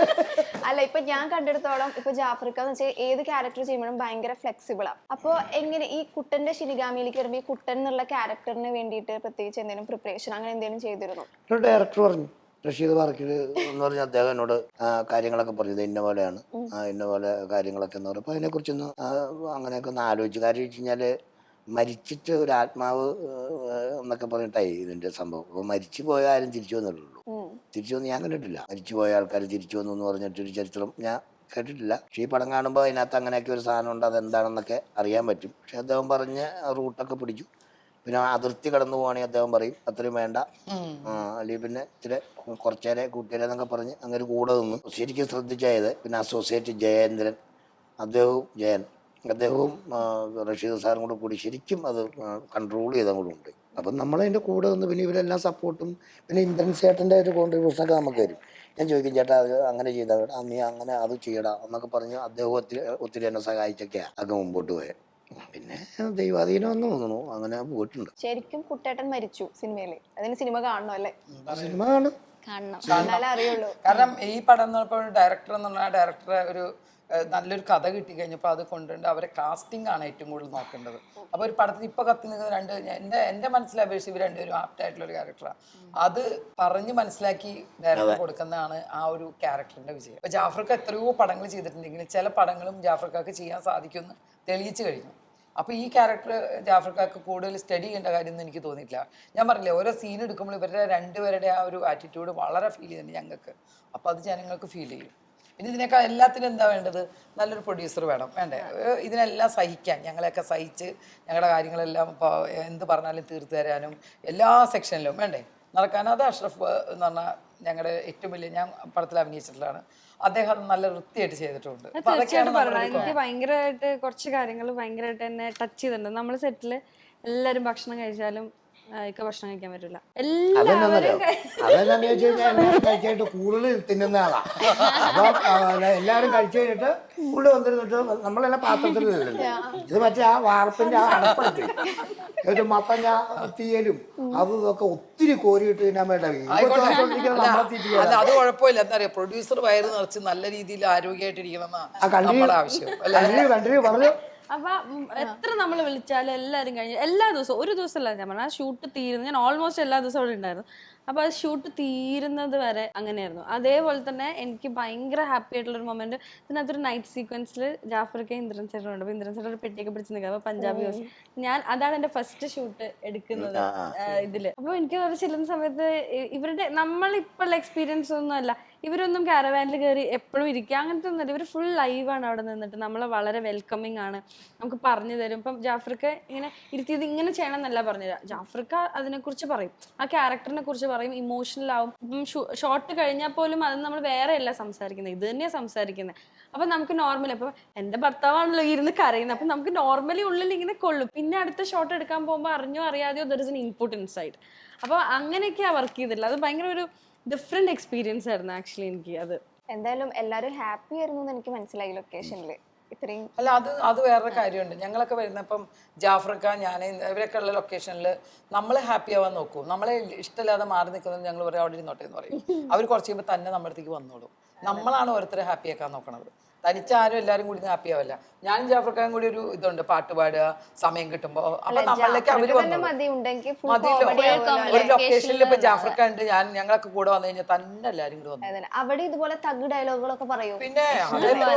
അല്ല ഇപ്പൊ ഞാൻ കണ്ടെടുത്തോളം ഇപ്പൊ ജാഫ്രിക്ക എന്ന് വെച്ചാൽ ഏത് ക്യാരക്ടർ ചെയ്യുമ്പോഴും ഭയങ്കര ഫ്ലെക്സിബിളാ. അപ്പൊ എങ്ങനെ ഈ കുട്ടന്റെ ഷിനിഗാമിയിലേക്ക് വരുമ്പോൾ ഈ കുട്ടൻ എന്നുള്ള ക്യാരക്ടറിന് വേണ്ടിയിട്ട് പ്രത്യേകിച്ച് എന്തെങ്കിലും പ്രിപ്പറേഷൻ അങ്ങനെ എന്തെങ്കിലും ചെയ്തിരുന്നു? ഡയറക്ടർ പറഞ്ഞു, റഷീദ് പാർക്കിൽ എന്ന് പറഞ്ഞ അദ്ദേഹം എന്നോട് കാര്യങ്ങളൊക്കെ പറഞ്ഞത് ഇന്ന പോലെയാണ്, ഇന്ന പോലെ കാര്യങ്ങളൊക്കെ എന്ന് പറയും. അപ്പോൾ അതിനെക്കുറിച്ചൊന്ന് അങ്ങനെയൊക്കെ ഒന്ന് ആലോചിച്ചു. കാര്യം വെച്ച് കഴിഞ്ഞാൽ മരിച്ചിട്ട് ഒരു ആത്മാവ് എന്നൊക്കെ പറഞ്ഞിട്ടായി ഇതിന്റെ സംഭവം. അപ്പോൾ മരിച്ചു പോയ ആരും തിരിച്ചു വന്നിട്ടുള്ളൂ. തിരിച്ചു വന്ന് ഞാൻ കണ്ടിട്ടില്ല. മരിച്ചു പോയ ആൾക്കാർ തിരിച്ചു വന്നു എന്ന് പറഞ്ഞിട്ടൊരു ചരിത്രം ഞാൻ കേട്ടിട്ടില്ല. പക്ഷേ ഈ പടം കാണുമ്പോൾ അതിനകത്ത് അങ്ങനെയൊക്കെ ഒരു സാധനം ഉണ്ട്, അതെന്താണെന്നൊക്കെ അറിയാൻ പറ്റും. പക്ഷെ അദ്ദേഹം പറഞ്ഞ റൂട്ടൊക്കെ പിടിച്ചു. പിന്നെ അതിർത്തി കടന്നു പോവാണെങ്കിൽ അദ്ദേഹം പറയും അത്രയും വേണ്ട, അല്ലെങ്കിൽ പിന്നെ ഇച്ചിരി കുറച്ചേരെ കൂട്ടിയേരെ എന്നൊക്കെ പറഞ്ഞ് അങ്ങനെ കൂടെ നിന്ന് ശരിക്കും ശ്രദ്ധിച്ചായത്. പിന്നെ അസോസിയേറ്റ് ജയേന്ദ്രൻ, അദ്ദേഹവും റഷീദ് സാറും കൂടി ശരിക്കും അത് കൺട്രോൾ ചെയ്തും കൂടെ ഉണ്ട്. അപ്പം നമ്മളതിൻ്റെ കൂടെ നിന്ന് പിന്നെ ഇവരെല്ലാം സപ്പോർട്ടും പിന്നെ ഇന്ദ്രൻ ചേട്ടൻ്റെ ഒരു കോൺട്രിബ്യൂഷനൊക്കെ നമുക്ക് തരും. ഞാൻ ചോദിക്കും ചേട്ടാ അത് അങ്ങനെ ചെയ്താൽ നീ അങ്ങനെ അത് ചെയ്യടാ എന്നൊക്കെ പറഞ്ഞ് അദ്ദേഹം ഒത്തിരി എന്നെ സഹായിച്ചൊക്കെയാണ് ഒക്കെ മുമ്പോട്ട് പോയത്. പിന്നെ ദൈവാധീനം എന്ന് തോന്നുന്നു അങ്ങനെ പോയിട്ടുണ്ട്. ശരിക്കും കുട്ടേട്ടൻ മരിച്ചു സിനിമയില്, അതിന് സിനിമ കാണണം അല്ലേ? സിനിമ കാണും, എന്നാലേ അറിയുള്ളൂ. കാരണം ഈ പടം എന്ന് പറഞ്ഞപ്പോൾ ഡയറക്ടർ എന്നുള്ള ഡയറക്ടറെ ഒരു നല്ലൊരു കഥ കിട്ടി കഴിഞ്ഞപ്പോൾ അത് കൊണ്ടുണ്ട് അവരെ കാസ്റ്റിംഗ് ആണ് ഏറ്റവും കൂടുതൽ നോക്കേണ്ടത്. അപ്പോൾ ഒരു പടത്തിൽ ഇപ്പോൾ കത്തി നിൽക്കുന്ന എൻ്റെ മനസ്സിലപേക്ഷിച്ച് ഇവർ രണ്ടുപേരും ആപ്റ്റായിട്ടുള്ള ഒരു ക്യാരക്ടറാണ്. അത് പറഞ്ഞ് മനസ്സിലാക്കി ഡയറക്ടർ കൊടുക്കുന്നതാണ് ആ ഒരു ക്യാരക്ടറിന്റെ വിജയം. ഇപ്പോൾ ജാഫർക്ക് എത്രയോ പടങ്ങൾ ചെയ്തിട്ടുണ്ടെങ്കിലും ചില പടങ്ങളും ജാഫർക്കാർക്ക് ചെയ്യാൻ സാധിക്കുമെന്ന് തെളിയിച്ചു കഴിഞ്ഞു. അപ്പോൾ ഈ ക്യാരക്ടർ ജാഫർക്കാർക്ക് കൂടുതൽ സ്റ്റഡി ചെയ്യേണ്ട കാര്യമൊന്നും എനിക്ക് തോന്നിയിട്ടില്ല. ഞാൻ പറഞ്ഞില്ലേ, ഓരോ സീൻ എടുക്കുമ്പോൾ ഇവരുടെ രണ്ടുപേരുടെ ആ ഒരു ആറ്റിറ്റ്യൂഡ് വളരെ ഫീൽ ചെയ്യുന്നുണ്ട് ഞങ്ങൾക്ക്. അപ്പോൾ അത് ജനങ്ങൾക്ക് ഫീൽ ചെയ്യും. പിന്നെ ഇതിനേക്കാൾ എല്ലാത്തിനും എന്താ വേണ്ടത്? നല്ലൊരു പ്രൊഡ്യൂസർ വേണ്ടേ? ഇതിനെല്ലാം സഹിക്കാൻ, ഞങ്ങളെയൊക്കെ സഹിച്ച് ഞങ്ങളുടെ കാര്യങ്ങളെല്ലാം ഇപ്പോൾ എന്ത് പറഞ്ഞാലും തീർത്തു തരാനും എല്ലാ സെക്ഷനിലും വേണ്ടേ നടക്കാൻ. അത് അഷ്റഫ് എന്ന് പറഞ്ഞാൽ ഞങ്ങളുടെ ഏറ്റവും വലിയ, ഞാൻ പടത്തിൽ അഭിനയിച്ചിട്ടുള്ളതാണ്, അദ്ദേഹം നല്ല വൃത്തിയായിട്ട് ചെയ്തിട്ടുണ്ട്. തീർച്ചയായിട്ടും പറഞ്ഞത് എനിക്ക് ഭയങ്കരമായിട്ട് കുറച്ച് കാര്യങ്ങൾ ഭയങ്കരമായിട്ട് എന്നെ ടച്ച് ചെയ്തിട്ടുണ്ട്. നമ്മൾ സെറ്റില് എല്ലാവരും ഭക്ഷണം കഴിച്ചാലും ഭക്ഷണം കഴിക്കാൻ പറ്റില്ല. അതെന്താന്ന് വെച്ച് കഴിഞ്ഞാൽ കഴിച്ചായിട്ട് കൂടുതൽ തിന്നുന്ന ആളാ. അപ്പൊ എല്ലാവരും കഴിച്ചു കഴിഞ്ഞിട്ട് പുള്ളി വന്നിരുന്നിട്ട് നമ്മളെല്ലാം പാത്രത്തിലല്ലോ, ഇത് മറ്റേ ആ വാർപ്പിന്റെ ആ അടപ്പടുത്ത് ഒരു മത്തങ്ങ തീയലും അതും ഇതൊക്കെ ഒത്തിരി കോരിയിട്ട് തിന്നാൻ വേണ്ട. അത് കുഴപ്പമില്ല, എന്താ പറയാ, പ്രൊഡ്യൂസർ വയറ് നിറച്ച് നല്ല രീതിയിൽ ആരോഗ്യമായിട്ടിരിക്കണം നമ്മുടെ ആവശ്യം. കണ്ടിന്യൂ പറഞ്ഞു. അപ്പൊ എത്ര നമ്മൾ വിളിച്ചാലും എല്ലാവരും കഴിഞ്ഞ് എല്ലാ ദിവസവും, ഒരു ദിവസമല്ല ഞാൻ പറഞ്ഞ, ആ ഷൂട്ട് തീരുന്നു, ഞാൻ ഓൾമോസ്റ്റ് എല്ലാ ദിവസവും അവിടെ ഉണ്ടായിരുന്നു. അപ്പൊ അത് ഷൂട്ട് തീരുന്നത് വരെ അങ്ങനെയായിരുന്നു. അതേപോലെ തന്നെ എനിക്ക് ഭയങ്കര ഹാപ്പി ആയിട്ടുള്ളൊരു മൊമെന്റ് ഇതിനകത്തൊരു നൈറ്റ് സീക്വൻസിൽ ജാഫർക്ക് ഇന്ദ്രൻ ചേട്ടനുണ്ട്. അപ്പൊ ഇന്ദ്രൻ ചേട്ടൻ ഒരു പെട്ടിയൊക്കെ പിടിച്ച് നിൽക്കുക. അപ്പൊ പഞ്ചാബി ഹൗസ്, അതാണ് എന്റെ ഫസ്റ്റ് ഷൂട്ട് എടുക്കുന്നത് ഇതില്. അപ്പൊ എനിക്ക് അവിടെ ചെല്ലുന്ന സമയത്ത് ഇവരുടെ നമ്മളിപ്പോഴുള്ള എക്സ്പീരിയൻസ് ഒന്നും അല്ല, ഇവരൊന്നും കാരവാനിൽ കയറി എപ്പോഴും ഇരിക്കുക അങ്ങനത്തെ ഒന്നുമില്ല. ഇവർ ഫുൾ ലൈവാണ് അവിടെ നിന്നിട്ട്, നമ്മളെ വളരെ വെൽക്കമിങ് ആണ്, നമുക്ക് പറഞ്ഞു തരും. ഇപ്പം ജാഫർക്ക് ഇങ്ങനെ ഇരുത്തിയത് ഇങ്ങനെ ചെയ്യണം എന്നല്ല പറഞ്ഞുതരാം, ജാഫർക്ക് അതിനെക്കുറിച്ച് പറയും, ആ ക്യാരക്ടറിനെ കുറിച്ച് പറയും, ഇമോഷണൽ ആവും. ഇപ്പം ഷോട്ട് കഴിഞ്ഞാൽ പോലും അത് നമ്മൾ വേറെ അല്ല സംസാരിക്കുന്നത്, ഇത് തന്നെയാണ് സംസാരിക്കുന്നത്. അപ്പം നമുക്ക് നോർമലി, അപ്പം എൻ്റെ ഭർത്താവാണല്ലോ ഇരുന്ന് കരയുന്നത്, അപ്പം നമുക്ക് നോർമലി ഉള്ളിൽ ഇങ്ങനെ കൊള്ളും. പിന്നെ അടുത്ത ഷോട്ട് എടുക്കാൻ പോകുമ്പോൾ അറിഞ്ഞോ അറിയാതെയോ there is an input inside. അപ്പോൾ അങ്ങനെയൊക്കെയാണ് വർക്ക് ചെയ്തിട്ടുള്ളത്. അത് ഭയങ്കര ഒരു ഡിഫറെന്റ് എക്സ്പീരിയൻസ് ആയിരുന്നു ആക്ച്വലി എനിക്ക്. അത് എന്തായാലും എല്ലാവരും ഹാപ്പി ആയിരുന്നു എന്ന് എനിക്ക് മനസ്സിലായി ലൊക്കേഷനിൽ. ഇത്രയും അല്ല, അത് വേറൊരു കാര്യമുണ്ട്. ഞങ്ങളൊക്കെ വരുന്നപ്പം ജാഫർക്ക, ഞാൻ, ഇവരൊക്കെ ഉള്ള ലൊക്കേഷനിൽ നമ്മൾ ഹാപ്പി ആവാൻ നോക്കും. നമ്മളെ ഇഷ്ടമില്ലാതെ മാറി നിൽക്കുന്നത് ഞങ്ങൾ പറയും അവിടെ ഇരുന്നോട്ടെ എന്ന് പറയും. അവർ കുറച്ച് കഴിയുമ്പോൾ തന്നെ നമ്മുടെ അടുത്തേക്ക് വന്നോളും. നമ്മളാണ് ഓരോരുത്തരെ ഹാപ്പി ആക്കാൻ നോക്കണത്. തനിച്ചാരും എല്ലാരും കൂടി ഹാപ്പി ആവല്ല. ഞാനും ജാഫർക്കാരും കൂടി ഒരു ഇതുണ്ട്, പാട്ട് പാടുക സമയം കിട്ടുമ്പോ. അപ്പൊ നമ്മളിലേക്ക് അവര് വന്നു ഒരു ലൊക്കേഷനിൽ ഇപ്പൊ ജാഫർക്ക ഉണ്ട്, ഞങ്ങളൊക്കെ കൂടെ വന്നു കഴിഞ്ഞാൽ തന്നെ എല്ലാരും കൂടെ വന്നു. അവിടെ ഇതുപോലെ തഗ് ഡയലോഗുകളൊക്കെ പറയും. പിന്നെ അതല്ലോ,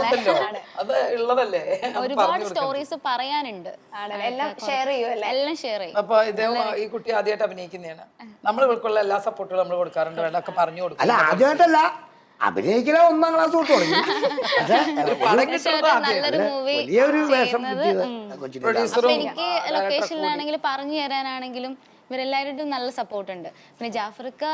അത് ഉള്ളതല്ലേ. ഒരുപാട് സ്റ്റോറീസ് പറയാനുണ്ട്, എല്ലാം ഷെയർ ചെയ്യുമല്ലേ? എല്ലാം ഷെയർ ചെയ്യും. അപ്പൊ ഇതേ ഈ കുട്ടി ആദ്യമായിട്ട് അഭിനയിക്കുന്നതാണ്. നമ്മൾ ഇവർക്കുള്ള എല്ലാ സപ്പോർട്ടും നമ്മൾ കൊടുക്കാറുണ്ട്, വേണ്ടൊക്കെ പറഞ്ഞു കൊടുക്കും. അല്ല ആദ്യമായിട്ടല്ല, അഭിനയിക്കല 1ാം ക്ലാസ് തൊട്ട് തുടങ്ങി. നല്ലൊരു മൂവി വലിയൊരു വേഷം കിട്ടിയത് അപ്പൊ എനിക്ക് ലൊക്കേഷനിലാണെങ്കിലും പറഞ്ഞു തരാനാണെങ്കിലും ഇവരെല്ലാവരും നല്ല സപ്പോർട്ട് ഉണ്ട്. പിന്നെ ജാഫർക്ക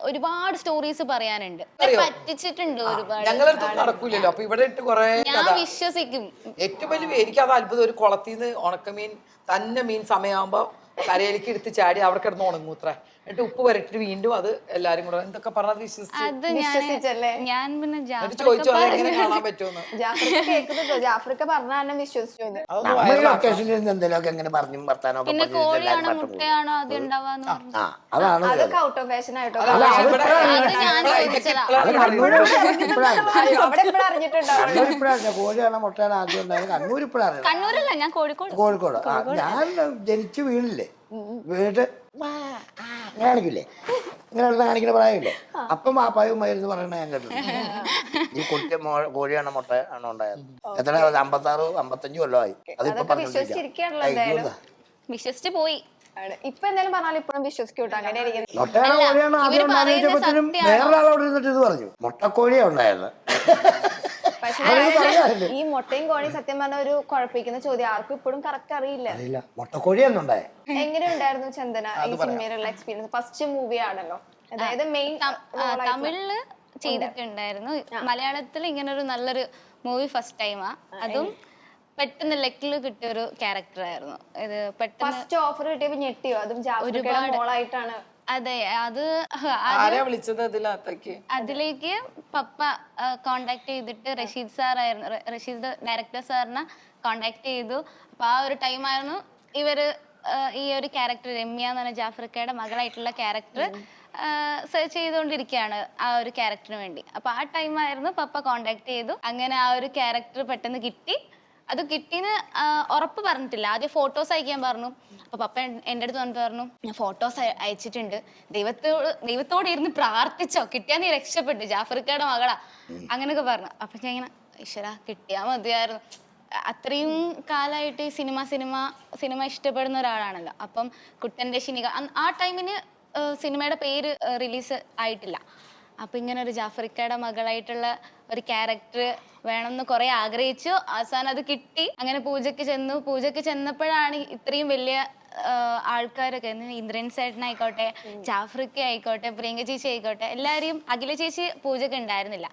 ഒരുപാട് സ്റ്റോറീസ് പറയാനുണ്ട്, പറ്റിച്ചിട്ടുണ്ട് ഒരുപാട്. ഞങ്ങളടുത്ത് നടക്കൂലല്ലോ, അപ്പൊ ഇവിടെ ഇട്ട് കൊറേ ഞാൻ വിശ്വസിക്കും. ഏറ്റവും വലിയ എനിക്ക് അത് അത്ഭുതം, ഒരു കുളത്തിന്ന് ഉണക്കമീൻ തന്നെ മീൻ സമയമാകുമ്പോ കരയിലേക്ക് എടുത്ത് ചാടി അവിടെ കിടന്ന് ഉണങ്ങൂത്രേ. എന്നിട്ട് ഉപ്പ് വരട്ടിട്ട് വീണ്ടും അത് എല്ലാരും കൂടെ എന്തൊക്കെ പറഞ്ഞത് അത് ഞാൻ പിന്നെ ചോദിച്ചു എങ്ങനെ കാണാൻ പറ്റുമെന്ന്. ജാഫ്രിക്ക പറഞ്ഞാലും വിശ്വസിച്ചു. എന്തെങ്കിലുമൊക്കെ എങ്ങനെ പറഞ്ഞു വർത്താനോ. പിന്നെ കോഴിയാണോ മുട്ടയാണോ ആദ്യം ഉണ്ടാവാന്ന് പറഞ്ഞു. അതാണ് അതൊക്കെ ഔട്ട് ഓഫ് ഫാഷൻ ആയിട്ടോ. അത് ഞാൻ ചോദിച്ചതാ. അവിടെ എപ്പോഴും അറിഞ്ഞിട്ടുണ്ടാവും. ഇപ്പോഴാണ് കോഴിയാണോ മുട്ടയാണോ ആദ്യം ഉണ്ടായത്. കണ്ണൂർ ഇപ്പോഴാണ്. കണ്ണൂരല്ല, ഞാൻ കോഴിക്കോട്. കോഴിക്കോട്. ഞാൻ ജനിച്ചു വീണില്ലേ, വീട്ട് ഇങ്ങനെ കാണിക്കില്ലേ, ഇങ്ങനെ അടുത്ത് കാണിക്കുന്ന പ്രായമില്ലേ, അപ്പം പാപ്പായും മരുന്ന് പറയണ ഞാൻ കേട്ടു. ഈ കുട്ടി കോഴിയാണോ മുട്ട ആണോ ഉണ്ടായത്. എത്ര 56 55 കൊല്ലമായി. അതിപ്പോ വിശ്വസിച്ച് പോയി. ഇപ്പൊ എന്തായാലും പറഞ്ഞാലും ഇപ്പോഴും വിശ്വസിക്കൂട്ടോ. അങ്ങനെ മുട്ടയാണോ കോഴിയാണോ ആദ്യം ഉണ്ടാകുമ്പോഴത്തേനും വേറൊരാളോട് ഇരുന്നിട്ട് ഇത് പറഞ്ഞു മുട്ടക്കോഴിയാ ഉണ്ടായത്. ഈ മുട്ടയും കോഴിയും സത്യം പറഞ്ഞ ഒരു കുഴപ്പിക്കുന്ന ചോദ്യം, ആർക്കും ഇപ്പോഴും കറക്റ്റ് അറിയില്ല. മുട്ടക്കോഴിയാന്നുണ്ടായ എങ്ങനെയുണ്ടായിരുന്നു ചന്ദന ഈ സിനിമയിലുള്ള എക്സ്പീരിയൻസ്? ഫസ്റ്റ് മൂവി ആണല്ലോ, അതായത് മെയിൻ തമിഴില് ചെയ്തിട്ടുണ്ടായിരുന്നു. മലയാളത്തിൽ ഇങ്ങനെ ഒരു നല്ലൊരു മൂവി ഫസ്റ്റ് ടൈമാ. അതും പെട്ടെന്ന് ലക്കില് കിട്ടിയ ഒരു ക്യാരക്ടർ ആയിരുന്നു ഇത്. പെട്ടെന്ന് ഫസ്റ്റ് ഓഫർ കിട്ടിയപ്പോ ഞെട്ടിയോ? അതും ഒരുപാട് മോളായിട്ടാണ്. അതെ, അത് അതിലേക്ക് പപ്പ കോണ്ടാക്ട് ചെയ്തിട്ട് റഷീദ് ഡയറക്ടർ സാറിനെ കോണ്ടാക്ട് ചെയ്തു. അപ്പൊ ആ ഒരു ടൈമായിരുന്നു ഇവര് ഈ ഒരു ക്യാരക്ടർ രമ്യ എന്ന് പറഞ്ഞ ജാഫ്രിക്കയുടെ മകളായിട്ടുള്ള ക്യാരക്ടർ സെർച്ച് ചെയ്തുകൊണ്ടിരിക്കുകയാണ് ആ ഒരു ക്യാരക്ടറിന് വേണ്ടി. അപ്പൊ ആ ടൈമായിരുന്നു പപ്പ കോണ്ടാക്ട് ചെയ്തു. അങ്ങനെ ആ ഒരു ക്യാരക്ടർ പെട്ടെന്ന് കിട്ടി. അത് കിട്ടിന്ന് ഉറപ്പ് പറഞ്ഞിട്ടില്ല. ആദ്യം ഫോട്ടോസ് അയക്കാൻ പറഞ്ഞു. അപ്പൊ പപ്പ എൻ്റെ അടുത്ത് വന്നിട്ട് പറഞ്ഞു, ഞാൻ ഫോട്ടോസ് അയച്ചിട്ടുണ്ട്, ദൈവത്തോട് ഇരുന്ന് പ്രാർത്ഥിച്ചോ, കിട്ടിയാ നീ രക്ഷപ്പെട്ടു, ജാഫർക്കയുടെ മകളാ, അങ്ങനെയൊക്കെ പറഞ്ഞു. അപ്പൊ ഞാൻ ഇങ്ങനെ ഈശ്വര കിട്ടിയാ മതിയായിരുന്നു. അത്രയും കാലമായിട്ട് ഈ സിനിമ ഇഷ്ടപ്പെടുന്ന ഒരാളാണല്ലോ. അപ്പം കുട്ടൻ്റെ ശിനിക ആ ടൈമിന് സിനിമയുടെ പേര് റിലീസ് ആയിട്ടില്ല. അപ്പൊ ഇങ്ങനെ ഒരു ജാഫർക്കയുടെ മകളായിട്ടുള്ള ഒരു ക്യാരക്ടർ വേണമെന്ന് കുറെ ആഗ്രഹിച്ചു. അവസാനം അത് കിട്ടി. അങ്ങനെ പൂജയ്ക്ക് ചെന്നപ്പോഴാണ് ഇത്രയും വലിയ ആൾക്കാരൊക്കെ, ഇന്ദ്രൻ ചേട്ടനായിക്കോട്ടെ, ജാഫ്രിക്ക ആയിക്കോട്ടെ, പ്രിയങ്ക ചേച്ചി ആയിക്കോട്ടെ, എല്ലാവരെയും, അഖില ചേച്ചി പൂജയ്ക്ക് ഉണ്ടായിരുന്നില്ല.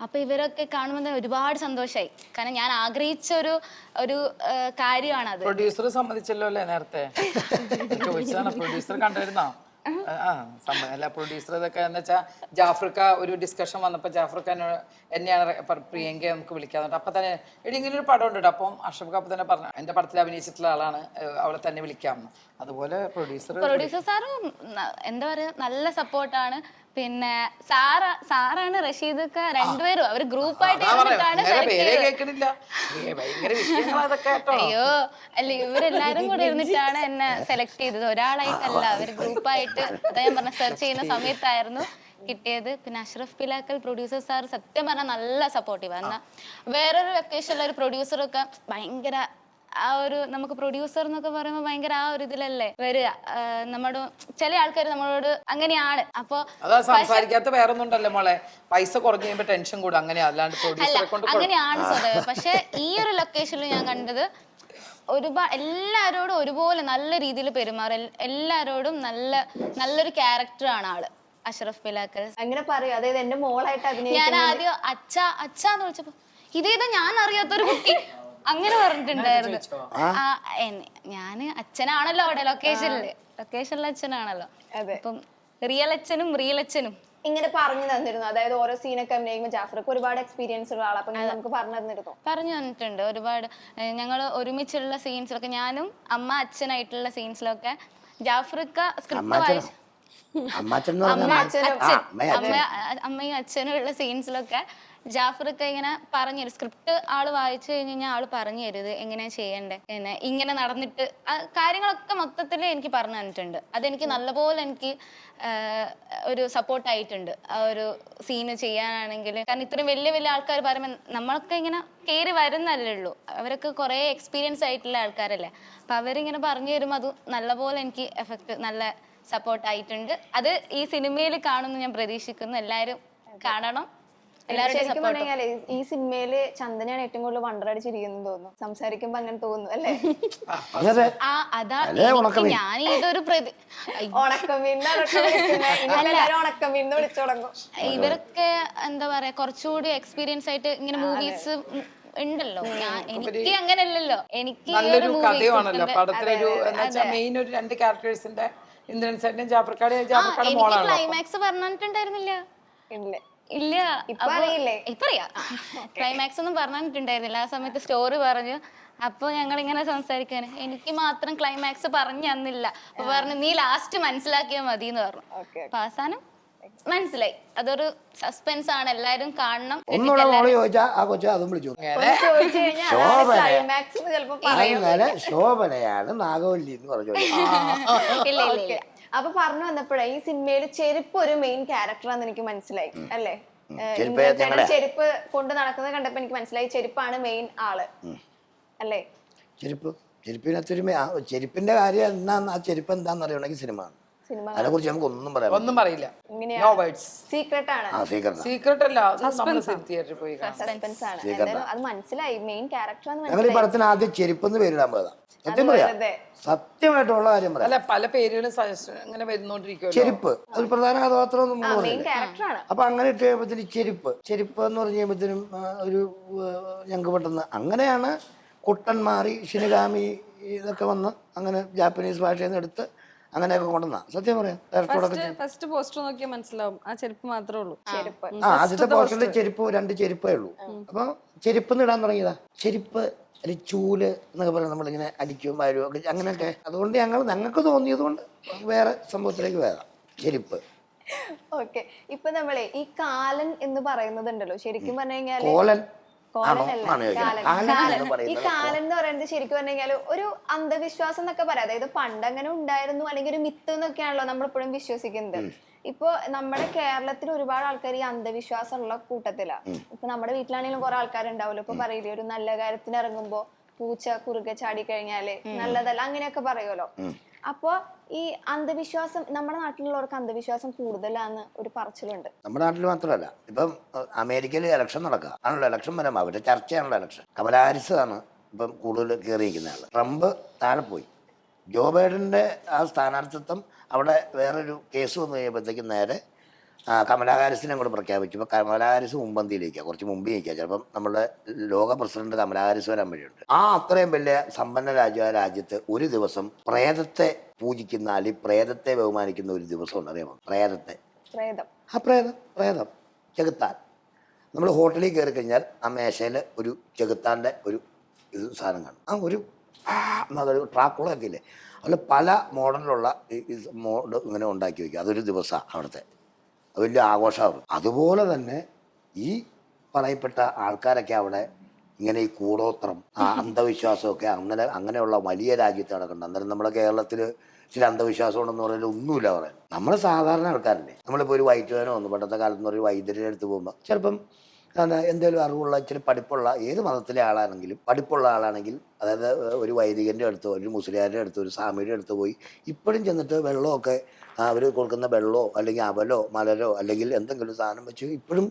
അപ്പൊ ഇവരൊക്കെ കാണുമ്പോൾ ഒരുപാട് സന്തോഷമായി. കാരണം ഞാൻ ആഗ്രഹിച്ച ഒരു കാര്യമാണ് അത്. പ്രൊഡ്യൂസർ സമ്മതിച്ചല്ലോ അല്ലേ നേരത്തെ? ചോദിച്ചതാണ്, പ്രൊഡ്യൂസർ കണ്ടിരുന്നോ? അല്ല പ്രൊഡ്യൂസർ ഇതൊക്കെ എന്ന് വെച്ചാൽ ജാഫ്രിക്ക ഒരു ഡിസ്കഷൻ വന്നപ്പോൾ ജാഫ്രിക്ക എന്നെയാണ് പ്രിയങ്ക നമുക്ക് വിളിക്കാറുണ്ട്. അപ്പൊ തന്നെ എടി ഇങ്ങനെ ഒരു പടം ഉണ്ട്. അപ്പം അഷ്റഫ് അപ്പൊ തന്നെ പറഞ്ഞു എന്റെ പടത്തിൽ അഭിനയിച്ചിട്ടുള്ള ആളാണ്, അവളെ തന്നെ വിളിക്കാമെന്ന്. അതുപോലെ പ്രൊഡ്യൂസർ സാറും എന്താ പറയാ നല്ല സപ്പോർട്ടാണ്. പിന്നെ സാറാണ് റഷീദൊക്കെ രണ്ടുപേരും അവര് ഗ്രൂപ്പായിട്ട് അയ്യോ അല്ല ഇവരെല്ലാരും കൂടെ ഇരുന്നിട്ടാണ് എന്നെ സെലക്ട് ചെയ്തത്, ഒരാളായിട്ടല്ല. അവര് ഗ്രൂപ്പായിട്ട് അതാ ഞാൻ പറഞ്ഞ സെർച്ച് ചെയ്യുന്ന സമയത്തായിരുന്നു കിട്ടിയത്. പിന്നെ അഷ്റഫ് പിലാക്കൽ പ്രൊഡ്യൂസർ സാർ സത്യം പറഞ്ഞാൽ നല്ല സപ്പോർട്ടീവ്. എന്നാൽ വേറൊരു വെക്കേഷനിലെ ഒരു പ്രൊഡ്യൂസറൊക്കെ ഭയങ്കര ആ ഒരു, നമുക്ക് പ്രൊഡ്യൂസർ എന്നൊക്കെ പറയുമ്പോൾ ഭയങ്കര ആ ഒരു ഇതിലല്ലേ വരിക. നമ്മുടെ ചില ആൾക്കാർ നമ്മളോട് അങ്ങനെയാണ്. അപ്പൊ സംസാരിക്കാത്ത വേറൊന്നും ഉണ്ടല്ലോ മോളെ, പൈസ കുറഞ്ഞു കഴിയുമ്പോ ടെൻഷൻ കൂടും. അങ്ങനെയാണ് സ്വതവേ. പക്ഷെ ഈ ഒരു ലൊക്കേഷനിൽ ഞാൻ കണ്ടത് എല്ലാരോടും ഒരുപോലെ നല്ല രീതിയിൽ പെരുമാറും. എല്ലാരോടും നല്ലൊരു ക്യാരക്ടറാണ് ആള് അഷ്റഫ് പിലാക്കൽ. അങ്ങനെ പറയൂ. അതായത് എന്റെ മോളായിട്ട് ഞാൻ ആദ്യം അച്ഛാന്ന് വിളിച്ചപ്പോ ഇതേതാ ഞാൻ അറിയാത്തൊരു കുട്ടി അങ്ങനെ പറഞ്ഞിട്ടുണ്ടായിരുന്നു. ഞാന് അച്ഛനാണല്ലോ അവിടെ ലൊക്കേഷനിലെ അച്ഛനാണല്ലോ. അപ്പം റിയൽ അച്ഛനും ഇങ്ങനെ പറഞ്ഞു തന്നിരുന്നു. അതായത് ഓരോ സീനൊക്കെ അഭിനയിക്കുമ്പോൾ ജാഫർക്ക് ഒരുപാട് എക്സ്പീരിയൻസ് ഉള്ള ആളാ. അപ്പൊ നമുക്ക് പറഞ്ഞു തന്നിട്ടുണ്ട് ഒരുപാട്. ഞങ്ങൾ ഒരുമിച്ചുള്ള സീൻസിലൊക്കെ, ഞാനും അമ്മ അച്ഛനായിട്ടുള്ള സീൻസിലൊക്കെ ജാഫ്രിക്ക സ്ക്രിപ്റ്റ് വായിച്ചു. അമ്മാച്ചൻ എന്ന് പറഞ്ഞാൽ അമ്മയും അച്ഛനും ഉള്ള സീൻസിലൊക്കെ ജാഫറൊക്കെ ഇങ്ങനെ പറഞ്ഞു തരും. സ്ക്രിപ്റ്റ് ആള് വായിച്ചു കഴിഞ്ഞാൽ ആള് പറഞ്ഞു തരുത് എങ്ങനെയാ ചെയ്യണ്ടേ, പിന്നെ ഇങ്ങനെ നടന്നിട്ട് കാര്യങ്ങളൊക്കെ മൊത്തത്തിൽ എനിക്ക് പറഞ്ഞു തന്നിട്ടുണ്ട്. അതെനിക്ക് നല്ലപോലെ എനിക്ക് ഒരു സപ്പോർട്ടായിട്ടുണ്ട് ആ ഒരു സീന് ചെയ്യാനാണെങ്കിൽ. കാരണം ഇത്രയും വലിയ വലിയ ആൾക്കാർ പറയുമ്പോൾ നമ്മളൊക്കെ ഇങ്ങനെ കയറി വരുന്നല്ലേ ഉള്ളൂ, അവരൊക്കെ കുറേ എക്സ്പീരിയൻസ് ആയിട്ടുള്ള ആൾക്കാരല്ലേ. അപ്പം അവരിങ്ങനെ പറഞ്ഞു തരുമ്പോൾ അത് നല്ലപോലെ എനിക്ക് എഫക്റ്റ് നല്ല സപ്പോർട്ടായിട്ടുണ്ട്. അത് ഈ സിനിമയിൽ കാണുമെന്ന് ഞാൻ പ്രതീക്ഷിക്കുന്നു. എല്ലാവരും കാണണം. ശരിക്കും പറഞ്ഞാലേ ഈ സിനിമയില് ചന്ദനാണ് ഏറ്റവും കൂടുതൽ വണ്ടറടിച്ചിരിക്കുന്നു തോന്നുന്നു. സംസാരിക്കുമ്പോ അങ്ങനെ തോന്നുന്നു അല്ലേ? ഞാൻ ഇതൊരു ഇവരൊക്കെ എന്താ പറയാ കുറച്ചുകൂടി എക്സ്പീരിയൻസ് ആയിട്ട് ഇങ്ങനെ മൂവീസ് ഉണ്ടല്ലോ. എനിക്ക് അങ്ങനെയല്ലല്ലോ. എനിക്ക് നല്ലൊരു കഥയാണല്ലോ പടത്തിലൊരു മെയിൻ ഒരു 2 ക്യാരക്ടേഴ്സിന്റെ ഇന്ദ്രൻസേട്ടനും ജാഫർക്കാട് മോളാണ്. ക്ലൈമാക്സ് പറഞ്ഞിട്ടുണ്ടായിരുന്നില്ല. ഇല്ല, ഇപ്പൊ അറിയാം. ക്ലൈമാക്സ് ഒന്നും പറഞ്ഞിട്ടുണ്ടായിരുന്നില്ല. ആ സമയത്ത് സ്റ്റോറി പറഞ്ഞു. അപ്പൊ ഞങ്ങൾ ഇങ്ങനെ സംസാരിക്കാൻ എനിക്ക് മാത്രം ക്ലൈമാക്സ് പറഞ്ഞു തന്നില്ല. അപ്പൊ പറഞ്ഞു നീ ലാസ്റ്റ് മനസ്സിലാക്കിയാൽ മതി എന്ന് പറഞ്ഞു. അപ്പൊ അവസാനം മനസ്സിലായി. അതൊരു സസ്പെൻസ് ആണ്, എല്ലാരും കാണണം. ശോഭനയാണ് നാഗവല്ലി എന്ന് പറഞ്ഞു. അപ്പൊ പറഞ്ഞു വന്നപ്പോഴേ ഈ സിനിമയിൽ ചെരുപ്പ് ഒരു മെയിൻ ക്യാരക്ടറാന്ന് എനിക്ക് മനസ്സിലായി അല്ലേ? ചെരുപ്പ് കൊണ്ട് നടക്കുന്നത് കണ്ടപ്പോ എനിക്ക് മനസ്സിലായി ചെരുപ്പാണ് മെയിൻ ആള് അല്ലേ? ചെരുപ്പിന്റെ കാര്യം എന്താന്ന്, ആ ചെരുപ്പ് എന്താന്ന് അറിയണമെങ്കിൽ സിനിമ അതിനെ കുറിച്ച് നമുക്ക് ഒന്നും പറയില്ല. സീക്രട്ട് ആണ്. സീക്രട്ട് അല്ല, അത് മനസ്സിലായി മെയിൻ ക്യാരക്ടർ. ഞങ്ങൾ ഈ പടത്തിന് ആദ്യം ചെരുപ്പ് എന്ന് പേരിടാൻ പോയതാ. സത്യം പറയാം, സത്യമായിട്ടുള്ള കാര്യം പറയാം. അല്ല പല പേരുകളും അങ്ങനെ വരുന്നോണ്ടിരിക്കും. ചെരുപ്പ് ഒരു പ്രധാന കഥാപാത്രം അപ്പൊ അങ്ങനെ ഇട്ട് കഴിയുമ്പത്തിന് ചെരുപ്പ് എന്ന് പറഞ്ഞു കഴിയുമ്പത്തിനും ഒരു ഞങ്ങൾക്ക് പെട്ടെന്ന് അങ്ങനെയാണ് കുട്ടൻ മാറി ഷിനിഗാമി ഇതൊക്കെ വന്ന് അങ്ങനെ ജാപ്പനീസ് ഭാഷയിൽ നിന്ന് എടുത്ത് അങ്ങനെയൊക്കെ കൊണ്ടുവന്ന. സത്യം പറയാം, ഫസ്റ്റ് പോസ്റ്റർ നോക്കിയാൽ മനസ്സിലാവും ആ ചെരുപ്പ് മാത്രമേ ഉള്ളൂ. ആദ്യത്തെ പോസ്റ്ററിൽ ചെരുപ്പ് 2 ചെരുപ്പേ ഉള്ളൂ. അപ്പൊ ചെരുപ്പ് ഇടാൻ തുടങ്ങിയതാ. ചെരുപ്പ് അല്ലെങ്കിൽ ചൂല് എന്നൊക്കെ പറയാം, നമ്മളിങ്ങനെ അടിക്കും വാരും ഒക്കെ അങ്ങനെയൊക്കെ. അതുകൊണ്ട് ഞങ്ങൾക്ക് തോന്നിയത് കൊണ്ട് വേറെ സംഭവത്തിലേക്ക് വരാം. ചെരുപ്പ് ഓക്കെ. ഇപ്പൊ നമ്മളെ ഈ കാലൻ എന്ന് പറയുന്നതുണ്ടല്ലോ, ശരിക്കും പറഞ്ഞു കഴിഞ്ഞാല് ഈ കാലൻ എന്ന് പറയുന്നത് ശരിക്കും പറഞ്ഞു കഴിഞ്ഞാൽ ഒരു അന്ധവിശ്വാസം എന്നൊക്കെ പറയാം. അതായത് പണ്ട് അങ്ങനെ ഉണ്ടായിരുന്നു, അല്ലെങ്കിൽ ഒരു മിത്ത് എന്നൊക്കെയാണല്ലോ നമ്മളിപ്പോഴും വിശ്വസിക്കുന്നത്. ഇപ്പൊ നമ്മുടെ കേരളത്തിൽ ഒരുപാട് ആൾക്കാർ ഈ അന്ധവിശ്വാസമുള്ള കൂട്ടത്തിലാ. ഇപ്പൊ നമ്മുടെ വീട്ടിലാണെങ്കിലും കുറെ ആൾക്കാരുണ്ടാവുമല്ലോ, ഇപ്പൊ പറയില്ലേ ഒരു നല്ല കാര്യത്തിന് ഇറങ്ങുമ്പോ പൂച്ച കുറുകെ ചാടി കഴിഞ്ഞാല് നല്ലതല്ല അങ്ങനെയൊക്കെ പറയുമല്ലോ. അപ്പൊ ഈ അന്ധവിശ്വാസം നമ്മുടെ നാട്ടിലുള്ളവർക്ക് അന്ധവിശ്വാസം കൂടുതലാന്ന് ഒരു പറച്ചിലുണ്ട്. നമ്മുടെ നാട്ടിൽ മാത്രമല്ല, ഇപ്പം അമേരിക്കയിൽ ഇലക്ഷൻ നടക്കുക ആണല്ലോ. ഇലക്ഷൻ വരാം, അവരുടെ ചർച്ചയാണല്ലോ ഇലക്ഷൻ. കമലാ ഹാരിസ് ആണ് ഇപ്പം കൂടുതൽ കയറിയിരിക്കുന്ന ആള്. ട്രംപ് താഴെ പോയി. ജോ ബൈഡന്റെ ആ സ്ഥാനാർത്ഥിത്വം അവിടെ വേറൊരു കേസ് വന്നു കഴിയുമ്പോഴത്തേക്കും നേരെ കമലാ ഹാരിസിനെ അങ്ങോട്ട് പ്രഖ്യാപിച്ചു. ഇപ്പോൾ കമലാ ഹാരിസ് മുമ്പന്തിയിലേക്കാണ്, കുറച്ച് മുമ്പ് നിൽക്കുക. ചിലപ്പം നമ്മുടെ ലോക പ്രസിഡന്റ് കമലാ ഹാരിസ് വരാൻ വഴിയുണ്ട്. ആ അത്രയും വലിയ സമ്പന്ന രാജ്യത്ത് ഒരു ദിവസം പ്രേതത്തെ പൂജിക്കുന്ന അല്ലെങ്കിൽ പ്രേതത്തെ ബഹുമാനിക്കുന്ന ഒരു ദിവസം ഉണ്ട്, അറിയാമോ? പ്രേതം ചെകുത്താൻ. നമ്മൾ ഹോട്ടലിൽ കയറി കഴിഞ്ഞാൽ ആ മേശയിൽ ഒരു ചെകുത്താൻ്റെ ഒരു സാധനം കാണും. ആ ഒരു ട്രാക്കുളൊക്കെ ഇല്ലേ, അതിൽ പല മോഡലിലുള്ള മോഡ് ഇങ്ങനെ ഉണ്ടാക്കി വയ്ക്കും. അതൊരു ദിവസമാണ് അവിടുത്തെ വലിയ ആഘോഷമാണ്. അതുപോലെ തന്നെ ഈ പറയപ്പെട്ട ആൾക്കാരൊക്കെ അവിടെ ഇങ്ങനെ ഈ കൂടോത്രം അന്ധവിശ്വാസമൊക്കെ അങ്ങനെയുള്ള വലിയ രാജ്യത്ത് നടക്കുന്നുണ്ട്. അന്നേരം നമ്മുടെ കേരളത്തിൽ ചില അന്ധവിശ്വാസം ഉണ്ടെന്ന് പറയുന്നത് ഒന്നുമില്ല പറയാൻ. നമ്മൾ സാധാരണ ആൾക്കാരല്ലേ, നമ്മളിപ്പോൾ ഒരു വൈദ്യുതനോ ഒന്ന് പണ്ടത്തെ കാലത്ത് നിന്ന് ഒരു വൈദ്യുതിയുടെ അടുത്ത് പോകുമ്പോൾ ചിലപ്പം എന്തെങ്കിലും അറിവുള്ള ഇച്ചിരി പഠിപ്പുള്ള ഏത് മതത്തിലെ ആളാണെങ്കിലും പഠിപ്പുള്ള ആളാണെങ്കിൽ, അതായത് ഒരു വൈദികൻ്റെ അടുത്തോ ഒരു മുസ്ലിയാരുടെ അടുത്തോ ഒരു സ്വാമിയുടെ അടുത്ത് പോയി ഇപ്പോഴും ചെന്നിട്ട് വെള്ളമൊക്കെ അവർ കൊടുക്കുന്ന വെള്ളമോ അല്ലെങ്കിൽ അവലോ മലരോ അല്ലെങ്കിൽ എന്തെങ്കിലും സാധനം വെച്ച് ഇപ്പോഴും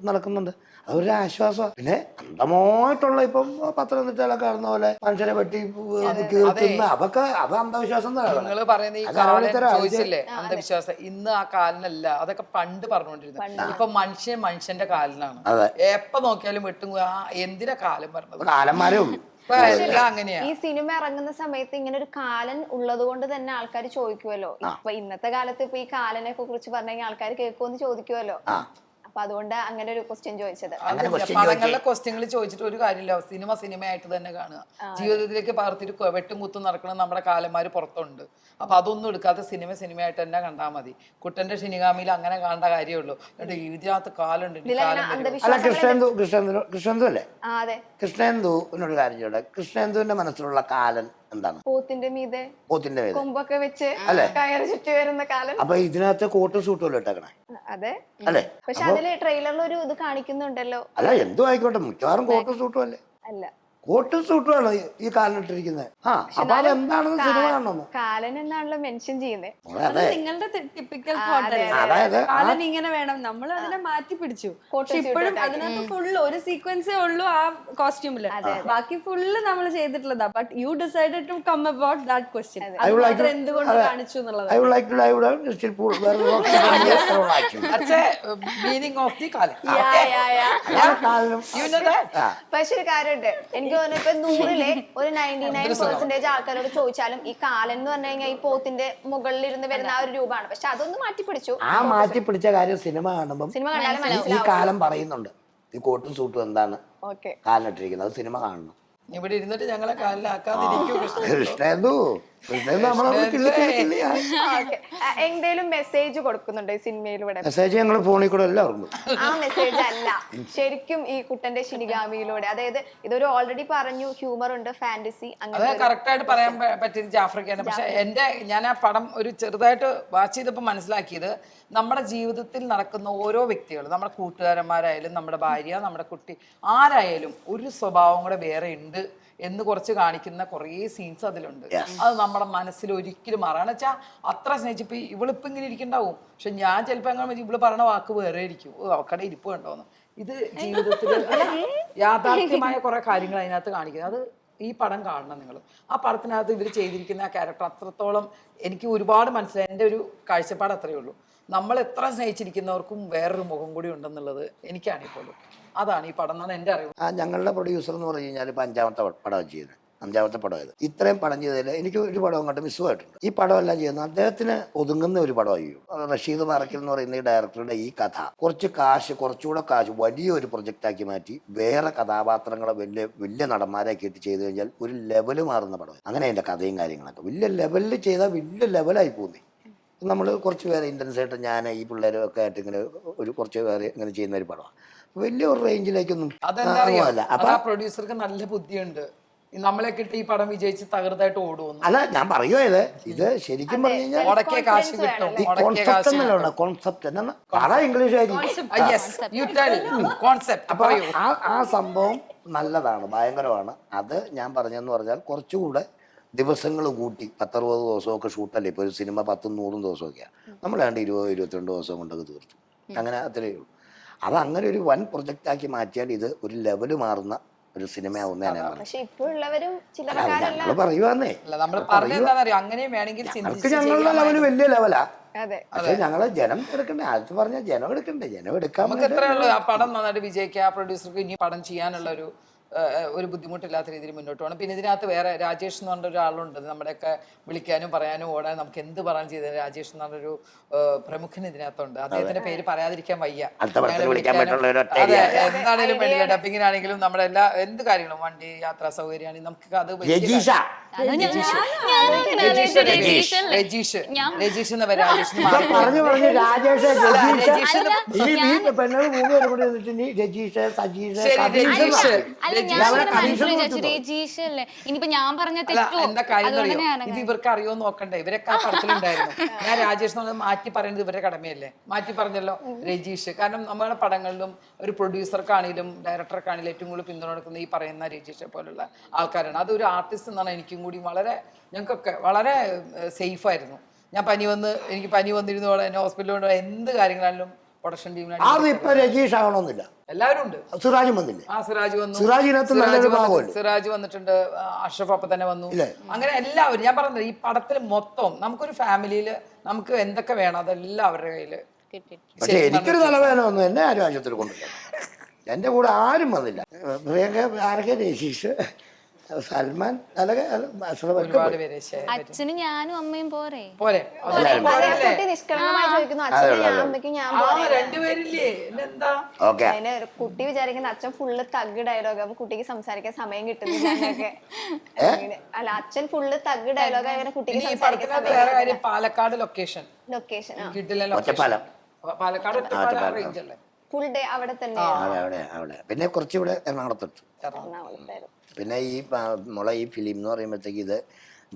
നടക്കുന്നുണ്ട്. അതൊരു ആശ്വാസമാണ്. പിന്നെ അന്ധമായിട്ടുള്ള ഇപ്പം പത്തനംതിട്ടയിലൊക്കെ കാണുന്ന പോലെ മനുഷ്യരെ വെട്ടി കീർത്തുന്ന അതൊക്കെ അത് അന്ധവിശ്വാസം. നിങ്ങൾ പറയുന്ന ഈ കാലം ചോദിച്ചില്ലേ അന്ധവിശ്വാസം, ഇന്ന് ആ കാലിനല്ല, അതൊക്കെ പണ്ട് പറഞ്ഞുകൊണ്ടിരുന്നത്. ഇപ്പൊ മനുഷ്യന്റെ കാലിനാണ്. എപ്പോ നോക്കിയാലും വെട്ടും. എന്തിനാ കാലം പറഞ്ഞത്? കാലന്മാരും ഈ സിനിമ ഇറങ്ങുന്ന സമയത്ത് ഇങ്ങനെ ഒരു കാലൻ ഉള്ളത് കൊണ്ട് തന്നെ ആൾക്കാർ ചോദിക്കുമല്ലോ. ഇപ്പൊ ഇന്നത്തെ കാലത്ത് ഇപ്പൊ ഈ കാലനെ കുറിച്ച് പറഞ്ഞു കഴിഞ്ഞാൽ ആൾക്കാർ കേൾക്കുമെന്ന് ചോദിക്കുമല്ലോ. അപ്പൊ അതുകൊണ്ട് അങ്ങനെ ഒരു ക്വസ്റ്റ്യൻ ചോദിച്ചത്. അങ്ങനെ question പടങ്ങളിലെ ക്വസ്റ്റ്യങ്ങൾ ചോദിച്ചിട്ട് ഒരു കാര്യമില്ല. സിനിമയായിട്ട് തന്നെ കാണുക. ജീവിതത്തിലേക്ക് പകർത്തിട്ട് വെട്ടും കുത്തും നടക്കണം നമ്മുടെ കാലന്മാര് പുറത്തുണ്ട്. അപ്പൊ അതൊന്നും എടുക്കാതെ സിനിമയായിട്ട് തന്നെ കണ്ടാൽ മതി. കുട്ടന്റെ ഷിനിഗാമിയിൽ അങ്ങനെ കാണേണ്ട കാര്യമുള്ളൂ. ഇതിനകത്ത് കാലുണ്ട്, ഇനി കാലം വരും. അല്ല കൃഷ്ണേന്ദു അല്ലേ? അതെ. കൃഷ്ണേന്ദുവിനൊരു കാര്യം ചോട്ടെ, കൃഷ്ണേന്ദുവിന്റെ മനസ്സിലുള്ള കാലൻ എന്താണ്? പോത്തിന്റെ മീതെ കൊമ്പൊക്കെ വെച്ച് കയറി ചുറ്റി വരുന്ന കാലൻ. അപ്പൊ ഇതിനകത്ത് കോട്ട് സൂട്ടുമല്ലോ ഇട്ടേക്കണേ. അതെ അല്ലേ? പക്ഷെ അതില് ട്രെയിലറിൽ ഒരു ഇത് കാണിക്കുന്നുണ്ടല്ലോ. അല്ല എന്തു ആയിക്കോട്ടെ, മിക്കവാറും കോട്ട് സൂട്ടും അല്ലേ? അല്ല, കോട്ട് സൂട്ടുമാണ് ഈ കാലിനിട്ടിരിക്കുന്നത്. അപ്പൊ അതെന്താണെന്ന് സിനിമ കാണണം. കാലൻ എന്നാണല്ലോ മെൻഷൻ ചെയ്യുന്നത്. അത് നിങ്ങളുടെ ടിപ്പിക്കൽ തോട്ട്. അതായത് കാലൻ ഇങ്ങനെ വേണം, നമ്മൾ അതിനെ മാറ്റി പിടിച്ചു. പക്ഷെ ഇപ്പോഴും അതിനകത്ത് ഫുള്ള് ഒരു സീക്വൻസേ ഉള്ളൂ ആ കോസ്റ്റ്യൂമില്, ബാക്കി ഫുള്ള് നമ്മൾ ചെയ്തിട്ടുള്ളതാ. But you decided to come about that question. എന്തുകൊണ്ട് കാണിച്ചു എന്നുള്ളത്. I would like to dive down, still pull where the rock is thrown actually. That's a meaning of the കാലൻ. You know that? പക്ഷെ ഒരു കാര്യമുണ്ട്, എനിക്ക് തോന്നുന്നു ഇപ്പൊ 100-ലെ ഒരു 99% ആൾക്കാരോട് ചോദിച്ചാലും ഈ കാലൻ എന്ന് പറഞ്ഞു കഴിഞ്ഞാൽ ഈ പോത്തിന്റെ മുകളിലിരുന്ന് വരുന്ന ആ ഒരു രൂപമാണ്. പക്ഷെ അതൊന്ന് മാറ്റിപ്പിടിച്ചു. ആ മാറ്റിപ്പിടിച്ച കാര്യം സിനിമ കാണുമ്പോൾ ഈ കാലം പറയുന്നുണ്ട്. ഈ കോട്ടും സൂട്ടും എന്താണ് കാലിനിട്ടിരിക്കുന്നത്, അത് സിനിമ കാണണം. ഇവിടെ ഇരുന്നിട്ട് ഞങ്ങളെ കാലിലാക്കാതിരിക്കും കൃഷ്ണേന്ദു എന്തേലും മെസ്സേജ് കൊടുക്കുന്നുണ്ടോ ഈ സിനിമയിലൂടെ? മെസ്സേജ് ഞങ്ങൾ ഫോണിൽ കൂടെ എല്ലാവർക്കും. ആ മെസ്സേജ് അല്ല, ശരിക്കും ഈ കുട്ടന്റെ ഷിനിഗാമിയിലൂടെ, അതായത് ഇതൊരു ഓൾറെഡി പറഞ്ഞു ഹ്യൂമർ ഉണ്ട്, ഫാന്റസി, അത് കറക്റ്റ് ആയിട്ട് പറയാൻ പറ്റിയത് ജാഫ്രിക്കാണ്. പക്ഷെ ഞാൻ ആ പടം ഒരു ചെറുതായിട്ട് വാച്ച് ചെയ്തപ്പോൾ മനസ്സിലാക്കിയത്, നമ്മുടെ ജീവിതത്തിൽ നടക്കുന്ന ഓരോ വ്യക്തികളും, നമ്മുടെ കൂട്ടുകാരന്മാരായാലും നമ്മുടെ ഭാര്യ, നമ്മുടെ കുട്ടി, ആരായാലും ഒരു സ്വഭാവം കൂടെ വേറെ ഉണ്ട് എന്ന് കുറച്ച് കാണിക്കുന്ന കുറേ സീൻസ് അതിലുണ്ട്. അത് നമ്മുടെ മനസ്സിൽ ഒരിക്കലും മാറാന്ന് വെച്ചാൽ അത്ര സ്നേഹിച്ചിപ്പോ ഇവളിപ്പോ ഇങ്ങനെ ഇരിക്കണ്ടാവും, പക്ഷെ ഞാൻ ചിലപ്പോ അങ്ങനെ ഇവള് പറയണ വാക്ക് വേറെ ഇരിക്കും. അവക്കടെ ഇരിപ്പ് കണ്ടോന്ന്. ഇത് ജീവിതത്തിൽ യാഥാർത്ഥ്യമായ കുറെ കാര്യങ്ങൾ അതിനകത്ത് കാണിക്കുന്നത്. അത് ഈ പടം കാണണം നിങ്ങൾ. ആ പടത്തിനകത്ത് ഇവർ ചെയ്തിരിക്കുന്ന ആ ക്യാരക്ടർ അത്രത്തോളം എനിക്ക് ഒരുപാട് മനസ്സിലായി. എൻ്റെ ഒരു കാഴ്ചപ്പാട് അത്രയേ ഉള്ളൂ. നമ്മൾ എത്ര സ്നേഹിച്ചിരിക്കുന്നവർക്കും വേറൊരു മുഖം കൂടി ഉണ്ടെന്നുള്ളത് എനിക്കാണിപ്പോൾ. അതാണ് ഈ പടം എന്നാണ് എൻ്റെ അറിവ്. ഞങ്ങളുടെ പ്രൊഡ്യൂസർ എന്ന് പറഞ്ഞു കഴിഞ്ഞാൽ ഇപ്പം 5ാമത്തെ പടം ചെയ്യുന്നത്, 5ാമത്തെ പടം ഇത്. ഇത്രയും പടം ചെയ്തതിൽ എനിക്ക് ഒരു പടം അങ്ങോട്ട് മിസ്സുമായിട്ടുണ്ട്. ഈ പടം എല്ലാം ചെയ്യുന്നത് അദ്ദേഹത്തിന് ഒതുങ്ങുന്ന ഒരു പടമായിരിക്കും. റഷീദ് പാറക്കൽ എന്ന് പറയുന്ന ഈ ഡയറക്ടറുടെ ഈ കഥ കുറച്ചുകൂടെ കാശ് വലിയൊരു പ്രൊജക്റ്റാക്കി മാറ്റി വേറെ കഥാപാത്രങ്ങളെ വലിയ നടന്മാരാക്കി ഇട്ട് ചെയ്ത് കഴിഞ്ഞാൽ ഒരു ലെവല് മാറുന്ന പടം. അങ്ങനെ അതിൻ്റെ കഥയും കാര്യങ്ങളൊക്കെ വലിയ ലെവലിൽ ചെയ്താൽ വലിയ ലെവലായി പോകുന്നേ. നമ്മൾ കുറച്ച് പേരെ ഇൻറ്റൻസായിട്ട് ഞാൻ ഈ പിള്ളേരും ഒക്കെ ആയിട്ട് ഇങ്ങനെ കുറച്ച് പേര് ഇങ്ങനെ ചെയ്യുന്ന ഒരു പടമാണ്. വലിയ ഒരു റേഞ്ചിലേക്കൊന്നും അപ്പൊ പ്രൊഡ്യൂസർക്ക് നല്ല ബുദ്ധിയുണ്ട്. നമ്മളെ കിട്ടി ഈ പടം വിജയിച്ച് തകർത്തായിട്ട് ഓടുന്നു. അല്ല ഞാൻ പറയുക, ഇത് ശരിക്കും പറഞ്ഞു കഴിഞ്ഞാൽ കോൺസെപ്റ്റ് ഇംഗ്ലീഷ് അപ്പൊ ആ സംഭവം നല്ലതാണ്, ഭയങ്കരമാണ്. അത് ഞാൻ പറഞ്ഞെന്ന് പറഞ്ഞാൽ കുറച്ചുകൂടെ ദിവസങ്ങൾ കൂട്ടി 10-60 ദിവസമൊക്കെ ഷൂട്ടല്ലേ. ഇപ്പോൾ ഒരു സിനിമ 10-100 ദിവസമൊക്കെയാണ്. നമ്മളാണ്ട് 20-22 ദിവസം കൊണ്ടൊക്കെ തീർത്തു. അങ്ങനെ അത്രയേ ഉള്ളൂ. അത് അങ്ങനെ ഒരു വൻ പ്രൊജക്റ്റ് ആക്കി മാറ്റിയാൽ ഇത് ഒരു ലെവല് മാറുന്ന ഒരു സിനിമയാവുന്നതാണ്. ഞങ്ങള് പറയുവാന്നേ, ഞങ്ങളുടെ ലെവല് വലിയ ലെവലാ. പക്ഷെ ഞങ്ങള് ജനം എടുക്കണ്ടേ, അത് പറഞ്ഞ ജനം എടുക്കണ്ടേ, ജനം എടുക്കാൻ പടം നന്നായിട്ട് വിജയിക്കുക. പ്രൊഡ്യൂസർക്ക് ഇനി പടം ചെയ്യാനുള്ള ഒരു ബുദ്ധിമുട്ടില്ലാത്ത രീതിയിൽ മുന്നോട്ട് പോകണം. പിന്നെ ഇതിനകത്ത് വേറെ രാജേഷ് എന്ന് പറഞ്ഞ ഒരാളുണ്ട്, നമ്മുടെയൊക്കെ വിളിക്കാനും പറയാനും ഓടാനും നമുക്ക് എന്ത് പറയാൻ ചെയ്തത്. രാജേഷ് എന്ന് പറഞ്ഞൊരു പ്രമുഖൻ ഇതിനകത്തുണ്ട്. അദ്ദേഹത്തിന്റെ പേര് പറയാതിരിക്കാൻ വയ്യ. എന്താണേലും വേണ്ടില്ല, ഡബിങ്ങിനാണെങ്കിലും നമ്മുടെ എല്ലാ എന്ത് കാര്യങ്ങളും, വണ്ടി യാത്രാ സൗകര്യമാണെങ്കിലും നമുക്ക് അത് രജീഷ് എന്ന പേര്. ഇനിയിപ്പോ ഞാൻ പറഞ്ഞ എന്താ കാര്യം ഇത് ഇവർക്ക് അറിയോ നോക്കണ്ടേ. ഇവരൊക്കെ ആ പടത്തിലുണ്ടായിരുന്നു. ഞാൻ രാജേഷ് എന്ന് പറഞ്ഞത് മാറ്റി പറയുന്നത് ഇവരുടെ കടമയല്ലേ. മാറ്റി പറഞ്ഞല്ലോ രജീഷ്. കാരണം നമ്മുടെ പടങ്ങളിലും ഒരു പ്രൊഡ്യൂസർക്കാണെങ്കിലും ഡയറക്ടർക്കാണെങ്കിലും ഏറ്റവും കൂടുതൽ പിന്തുണ കൊടുക്കുന്ന ഈ പറയുന്ന രജീഷെ പോലുള്ള ആൾക്കാരാണ്. അതൊരു ആർട്ടിസ്റ്റ് എന്നാണ് എനിക്കും കൂടി ഞങ്ങൾക്കൊക്കെ വളരെ സേഫായിരുന്നു. എനിക്ക് പനി വന്നിരുന്നു എന്നെ ഹോസ്പിറ്റലിൽ കൊണ്ട് എന്ത് കാര്യങ്ങളാണെങ്കിലും പ്രൊഡക്ഷൻ ടീമിനാണ്. രജീഷ് ആവണമെന്നില്ല, എല്ലാവരും ഉണ്ട്. സിറാജും വന്നില്ല. സിറാജ് വന്നു, സിറാജ് വന്നിട്ടുണ്ട്, അഷ്റഫ് അപ്പൊ തന്നെ വന്നു. അങ്ങനെ എല്ലാവരും, ഞാൻ പറഞ്ഞത് ഈ പടത്തിൽ മൊത്തം നമുക്കൊരു ഫാമിലിയിൽ നമുക്ക് എന്തൊക്കെ വേണം അതെല്ലാം അവരുടെ കയ്യില്. പക്ഷെ എനിക്കൊരു തലവേദന വന്നു, എന്നെ ആരും ആശുപത്രി കൊണ്ടില്ല. എന്റെ കൂടെ ആരും വന്നില്ല. പ്രിയങ്ക, ആരൊക്കെ, രജീഷ്, സൽമാൻ അതൊക്കെ ഒരുപാട് പേര് ശരി. അച്ഛനും ഞാനും അമ്മയും പോരെ? പോരെ അതെ, കുട്ടി നിഷ്കളങ്കമായി ചോദിക്കുന്നു അച്ഛനും ഞാൻ അമ്മയ്ക്കും ഞാൻ ആ പോരെ. രണ്ടുപേരില്ലേ എന്താ ഓക്കെ. അതിന് കുട്ടി വിചാരിക്കുന്ന അച്ഛൻ ഫുള്ള് തഗ് ഡയലോഗ് അപ്പൊ കുട്ടിക്ക് സംസാരിക്കാൻ സമയം കിട്ടുന്നില്ല എന്നൊക്കെ. അങ്ങനെ. അല്ല അച്ഛൻ ഫുള്ള് തഗ് ഡയലോഗ് അങ്ങനെ കുട്ടിക്ക് ഈ സംസാരിക്കാൻ പടത്തിനകത്ത് വേറെ കാര്യം പാലക്കാട് ലൊക്കേഷൻ ലൊക്കേഷൻ കിട്ടില്ല ലൊക്കേഷൻ ഒറ്റപ്പാലം. പാലക്കാട് ഒറ്റപ്പാലം റേഞ്ച് അല്ലേ ഫുൾ ഡേ അവിടെ തന്നെ അവിടെ പിന്നെ കുറച്ചുകൂടെ എറണാകുളത്തിട്ട്. എറണാകുളത്തായിരുന്നു. പിന്നെ ഈ നമ്മളെ ഈ ഫിലിം എന്ന് പറയുമ്പോഴത്തേക്ക് ഇത്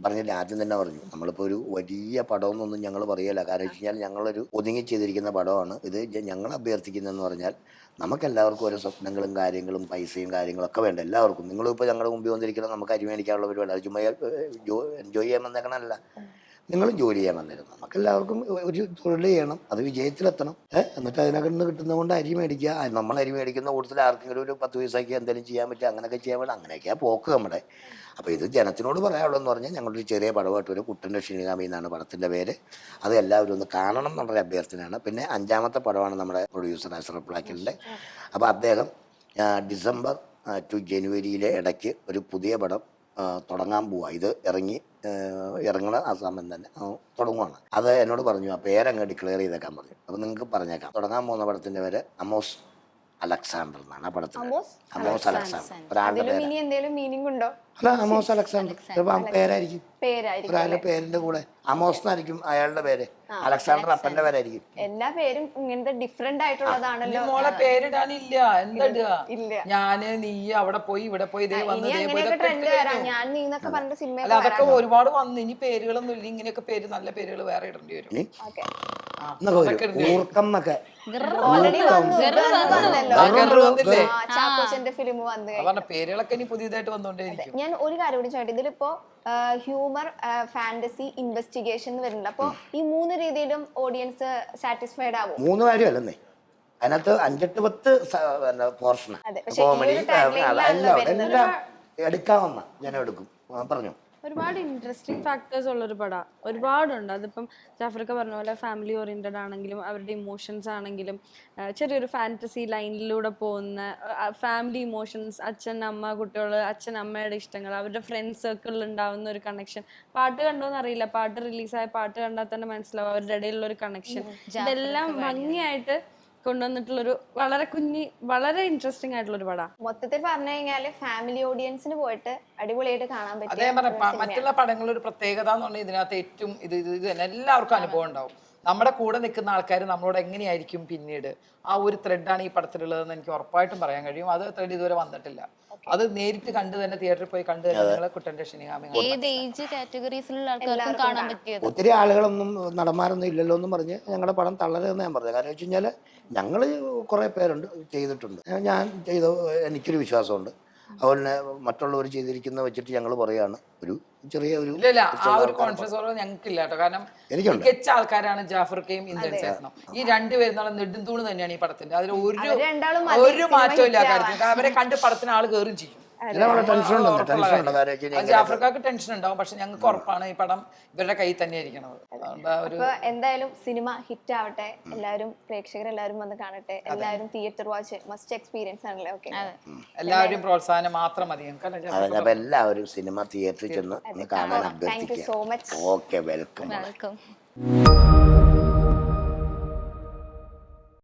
പറഞ്ഞില്ല, ആദ്യം തന്നെ പറഞ്ഞു നമ്മളിപ്പോൾ ഒരു വലിയ പടമെന്നൊന്നും ഞങ്ങൾ പറയല. കാരണം വെച്ച് കഴിഞ്ഞാൽ ഞങ്ങളൊരു ഒതുങ്ങി ചെയ്തിരിക്കുന്ന പടമാണ് ഇത്. ഞങ്ങൾ അഭ്യർത്ഥിക്കുന്നതെന്ന് പറഞ്ഞാൽ നമുക്കെല്ലാവർക്കും ഓരോ സ്വപ്നങ്ങളും കാര്യങ്ങളും പൈസയും കാര്യങ്ങളൊക്കെ വേണ്ട എല്ലാവർക്കും. നിങ്ങളിപ്പോൾ ഞങ്ങളുടെ മുമ്പിൽ വന്നിരിക്കണം, നമുക്ക് അരി മേടിക്കാനുള്ള പരിപാടി, അത് ചുമ്മാ എൻജോയ് ചെയ്യാൻ വന്നേക്കണമല്ല, നിങ്ങളും ജോലി ചെയ്യാൻ വന്നിരുന്നു. നമുക്കെല്ലാവർക്കും ഒരു തൊഴിൽ ചെയ്യണം, അത് വിജയത്തിലെത്തണം. എന്നിട്ട് അതിനകത്ത് നിന്ന് കിട്ടുന്നത് കൊണ്ട് അരി മേടിക്കുക. നമ്മൾ അരി മേടിക്കുന്ന കൂടുതൽ ആർക്കെങ്കിലും ഒരു 10 പൈസയ്ക്ക് എന്തെങ്കിലും ചെയ്യാൻ പറ്റുക, അങ്ങനെയൊക്കെ ചെയ്യാൻ പറ്റും. അങ്ങനെയൊക്കെയാണ് പോക്ക് നമ്മുടെ. അപ്പോൾ ഇത് ജനത്തിനോട് പറയാനുള്ളതെന്ന് പറഞ്ഞാൽ ഞങ്ങളൊരു ചെറിയ പടമായിട്ട് ഒരു കുട്ടൻ്റെ ക്ഷണികാമി എന്നാണ് പടത്തിൻ്റെ പേര്. അത് എല്ലാവരും ഒന്ന് കാണണം എന്നുള്ളൊരു അഭ്യർത്ഥനയാണ്. പിന്നെ 5ാമത്തെ പടമാണ് നമ്മുടെ പ്രൊഡ്യൂസർ അഷ്റഫ് ബ്ലാക്കിൻ്റെ. അപ്പോൾ അദ്ദേഹം ഡിസംബർ ടു ജനുവരിയിലെ ഇടയ്ക്ക് ഒരു പുതിയ പടം തുടങ്ങാൻ പോവുക. ഇത് ഇറങ്ങണ ആ സമയം തന്നെ തുടങ്ങുവാണ്. അത് എന്നോട് പറഞ്ഞു ആ പേരങ്ങ് ഡിക്ലെയർ ചെയ്തേക്കാൻ പറഞ്ഞു. അപ്പോൾ നിങ്ങൾക്ക് പറഞ്ഞേക്കാം. തുടങ്ങാൻ പോകുന്ന പടത്തിൻ്റെ പേര് അമോസ് അലക്സാണ്ടർ എന്നാണ്. ആ പടത്തിന് അമോസ് അലക്സാണ്ടർ ഒരാളുടെ പേര്. ഇനി എന്തെങ്കിലും മീനിങ് ഉണ്ടോ? അല്ല, അമോസ് അലക്സാണ്ടർ ചിലപ്പോൾ പേരായിരിക്കും. പേരായിരിക്കും. ഒരാളുടെ പേരിന്റെ കൂടെ അമോസ് എന്നായിരിക്കും അയാളുടെ പേര്, അലക്സാണ്ടർ അപ്പന്റെ പേരായിരിക്കും. എല്ലാ പേരും ഇങ്ങനത്തെ ഡിഫറെന്റ് ആയിട്ടുള്ളതാണല്ലോ. മോളെ പേരിടാനില്ല, എന്താ ഇടുക? ഇല്ല. ഞാന് നീ അവിടെ പോയി ഇവിടെ പോയി ഇതേ വന്ന് ഇനി ഇതേ പോയി അങ്ങനെയൊക്കെ ഇതൊക്കെ ട്രെൻഡ് ഇട്ട് വരാം. കഴിഞ്ഞു. ഞാൻ നീ എന്നൊക്കെ പറഞ്ഞ അല്ല സിനിമ അതൊക്കെ ഒരുപാട് വന്നു. ഇനി പേരുകളൊന്നും ഇല്ല, ഇങ്ങനെയൊക്കെ പേര് നല്ല പേരുകൾ വേറെ ഇടേണ്ടി വരും. ഇനി ഓക്കെ. ആ, എന്നൊക്കെ അതൊക്കെ വരും. ഇടേണ്ടി വരും. ഊർക്കം എന്നൊക്കെ ഓൾറെഡി വന്നല്ലോ. ഗർവ് വന്നില്ലേ? ചാക്കോച്ചന്റെ ഫിലിം വന്നു കഴിഞ്ഞു. പറഞ്ഞ പേരുകളൊക്കെ ഇനി പുതിയതായിട്ട് വന്നുകൊണ്ടേയിരിക്കും. ഞാൻ ഒരു കാര്യം കൂടി ചോദിച്ചു, ഇതിലിപ്പോ ഹ്യൂമർ, ഫാന്റസി, ഇൻവെസ്റ്റിഗേഷൻ വരുന്നുണ്ട്. അപ്പൊ ഈ 3 രീതിയിലും ഓഡിയൻസ് സാറ്റിസ്ഫൈഡ് ആവും? 3 കാര്യമല്ലെന്നേ, അതിനകത്ത് 5-8 പോർഷനാണ്. അതെ, പക്ഷേ ഈ കോമഡി ഒരു tagline-ലാണ് എല്ലാം എടുക്കാവുന്ന ജനം എടുക്കും. പറഞ്ഞു ഒരുപാട് ഇൻട്രസ്റ്റിംഗ് ഫാക്ടേഴ്സ് ഉള്ളൊരു പടമാണ്. ഒരുപാടുണ്ട്. അതിപ്പം ജാഫർക്ക് പറഞ്ഞ പോലെ ഫാമിലി ഓറിയൻറ്റഡ് ആണെങ്കിലും അവരുടെ ഇമോഷൻസ് ആണെങ്കിലും ചെറിയൊരു ഫാൻറ്റസി ലൈനിലൂടെ പോകുന്ന ഫാമിലി ഇമോഷൻസ്, അച്ഛൻ അമ്മ കുട്ടികൾ, അച്ഛൻ അമ്മയുടെ ഇഷ്ടങ്ങൾ, അവരുടെ ഫ്രണ്ട്സ് സർക്കിളിൽ ഉണ്ടാവുന്ന ഒരു കണക്ഷൻ. പാട്ട് കണ്ടോന്ന് അറിയില്ല, പാട്ട് റിലീസായ പാട്ട് കണ്ടാൽ തന്നെ മനസ്സിലാവും അവരുടെ ഇടയിലുള്ള ഒരു കണക്ഷൻ. ഇതെല്ലാം ഭംഗിയായിട്ട് കൊണ്ടുവന്നിട്ടുള്ളൊരു വളരെ ഇൻട്രസ്റ്റിംഗ് ആയിട്ടുള്ളൊരു പടമാണ്. മൊത്തത്തിൽ പറഞ്ഞു കഴിഞ്ഞാല് ഫാമിലി ഓഡിയൻസിന് പോയിട്ട് അടിപൊളിയായിട്ട് കാണാൻ അതേ പറ്റിയ പറഞ്ഞ മറ്റുള്ള പടങ്ങളൊരു പ്രത്യേകത എന്ന് പറഞ്ഞാൽ ഇതിനകത്ത് ഏറ്റവും ഇത് തന്നെ എല്ലാവർക്കും അനുഭവം ഉണ്ടാവും. നമ്മുടെ കൂടെ നിൽക്കുന്ന ആൾക്കാർ നമ്മളോട് എങ്ങനെയായിരിക്കും പിന്നീട്, ആ ഒരു ത്രെഡാണ് ഈ പടത്തിലുള്ളതെന്ന് എനിക്ക് ഉറപ്പായിട്ടും പറയാൻ കഴിയും. അത് ത്രെഡ് ഇതുവരെ വന്നിട്ടില്ല. അത് നേരിട്ട് കണ്ട് തന്നെ തിയേറ്ററിൽ പോയി കണ്ട് തന്നെ നിങ്ങളെ കുട്ടൻ്റെ ക്ഷണികാമി ഏത് ഏജ് കാറ്റഗറീസിലുള്ള ആൾക്കാർക്കും കാണാൻ പറ്റിയത്. ഒത്തിരി ആളുകളൊന്നും നടന്മാരൊന്നും ഇല്ലല്ലോ എന്നും പറഞ്ഞ് ഞങ്ങളുടെ പടം തള്ളരുതെന്ന് ഞാൻ പറഞ്ഞു. കാരണം വെച്ച് കഴിഞ്ഞാൽ ഞങ്ങൾ കുറേ പേരുണ്ട് ചെയ്തിട്ടുണ്ട്. ഞാൻ എനിക്കൊരു വിശ്വാസമുണ്ട്. അതുപോലെ മറ്റുള്ളവർ ചെയ്തിരിക്കുന്ന വെച്ചിട്ട് ഞങ്ങൾ പറയുകയാണ് ഒരു ചെറിയ ഒരു ഇല്ല ആ ഒരു കോൺഫിഡൻസ് ഞങ്ങൾക്കില്ല കേട്ടോ. കാരണം എനിക്കുണ്ട്. മികച്ച ആൾക്കാരാണ് ജാഫർക്കയും ഇന്ത്യൻ ചേർന്നും. ഈ രണ്ടുപേരും നെടുന്തൂണ് തന്നെയാണ് ഈ പടത്തിന്റെ. അതിൽ ഒരു മാറ്റവും ഇല്ല കാര്യത്തിൽ. അവരെ കണ്ട് പടത്തിന് ആള് കയറും ചെയ്യും. ജാഫർക്കാർക്ക് ടെൻഷൻ ഉണ്ടാവും, പക്ഷെ ഞങ്ങൾക്ക് ഉറപ്പാണ് ഈ പടം ഇവരുടെ കയ്യിൽ തന്നെ ഇരിക്കണത്. അപ്പൊ എന്തായാലും സിനിമ ഹിറ്റ് ആവട്ടെ, എല്ലാവരും പ്രേക്ഷകരെല്ലാവരും വന്ന് കാണട്ടെ. എല്ലാവരും തിയേറ്റർ വാച്ച് മസ്റ്റ് എക്സ്പീരിയൻസ് ആണല്ലേ? ഓക്കെ, എല്ലാവരും പ്രോത്സാഹനം മാത്രം മതി ഞങ്ങൾക്ക്. അപ്പൊ എല്ലാവരും സിനിമ തിയേറ്ററിൽ ചെന്ന് കാണാൻ thank you so much. Okay, welcome. Welcome.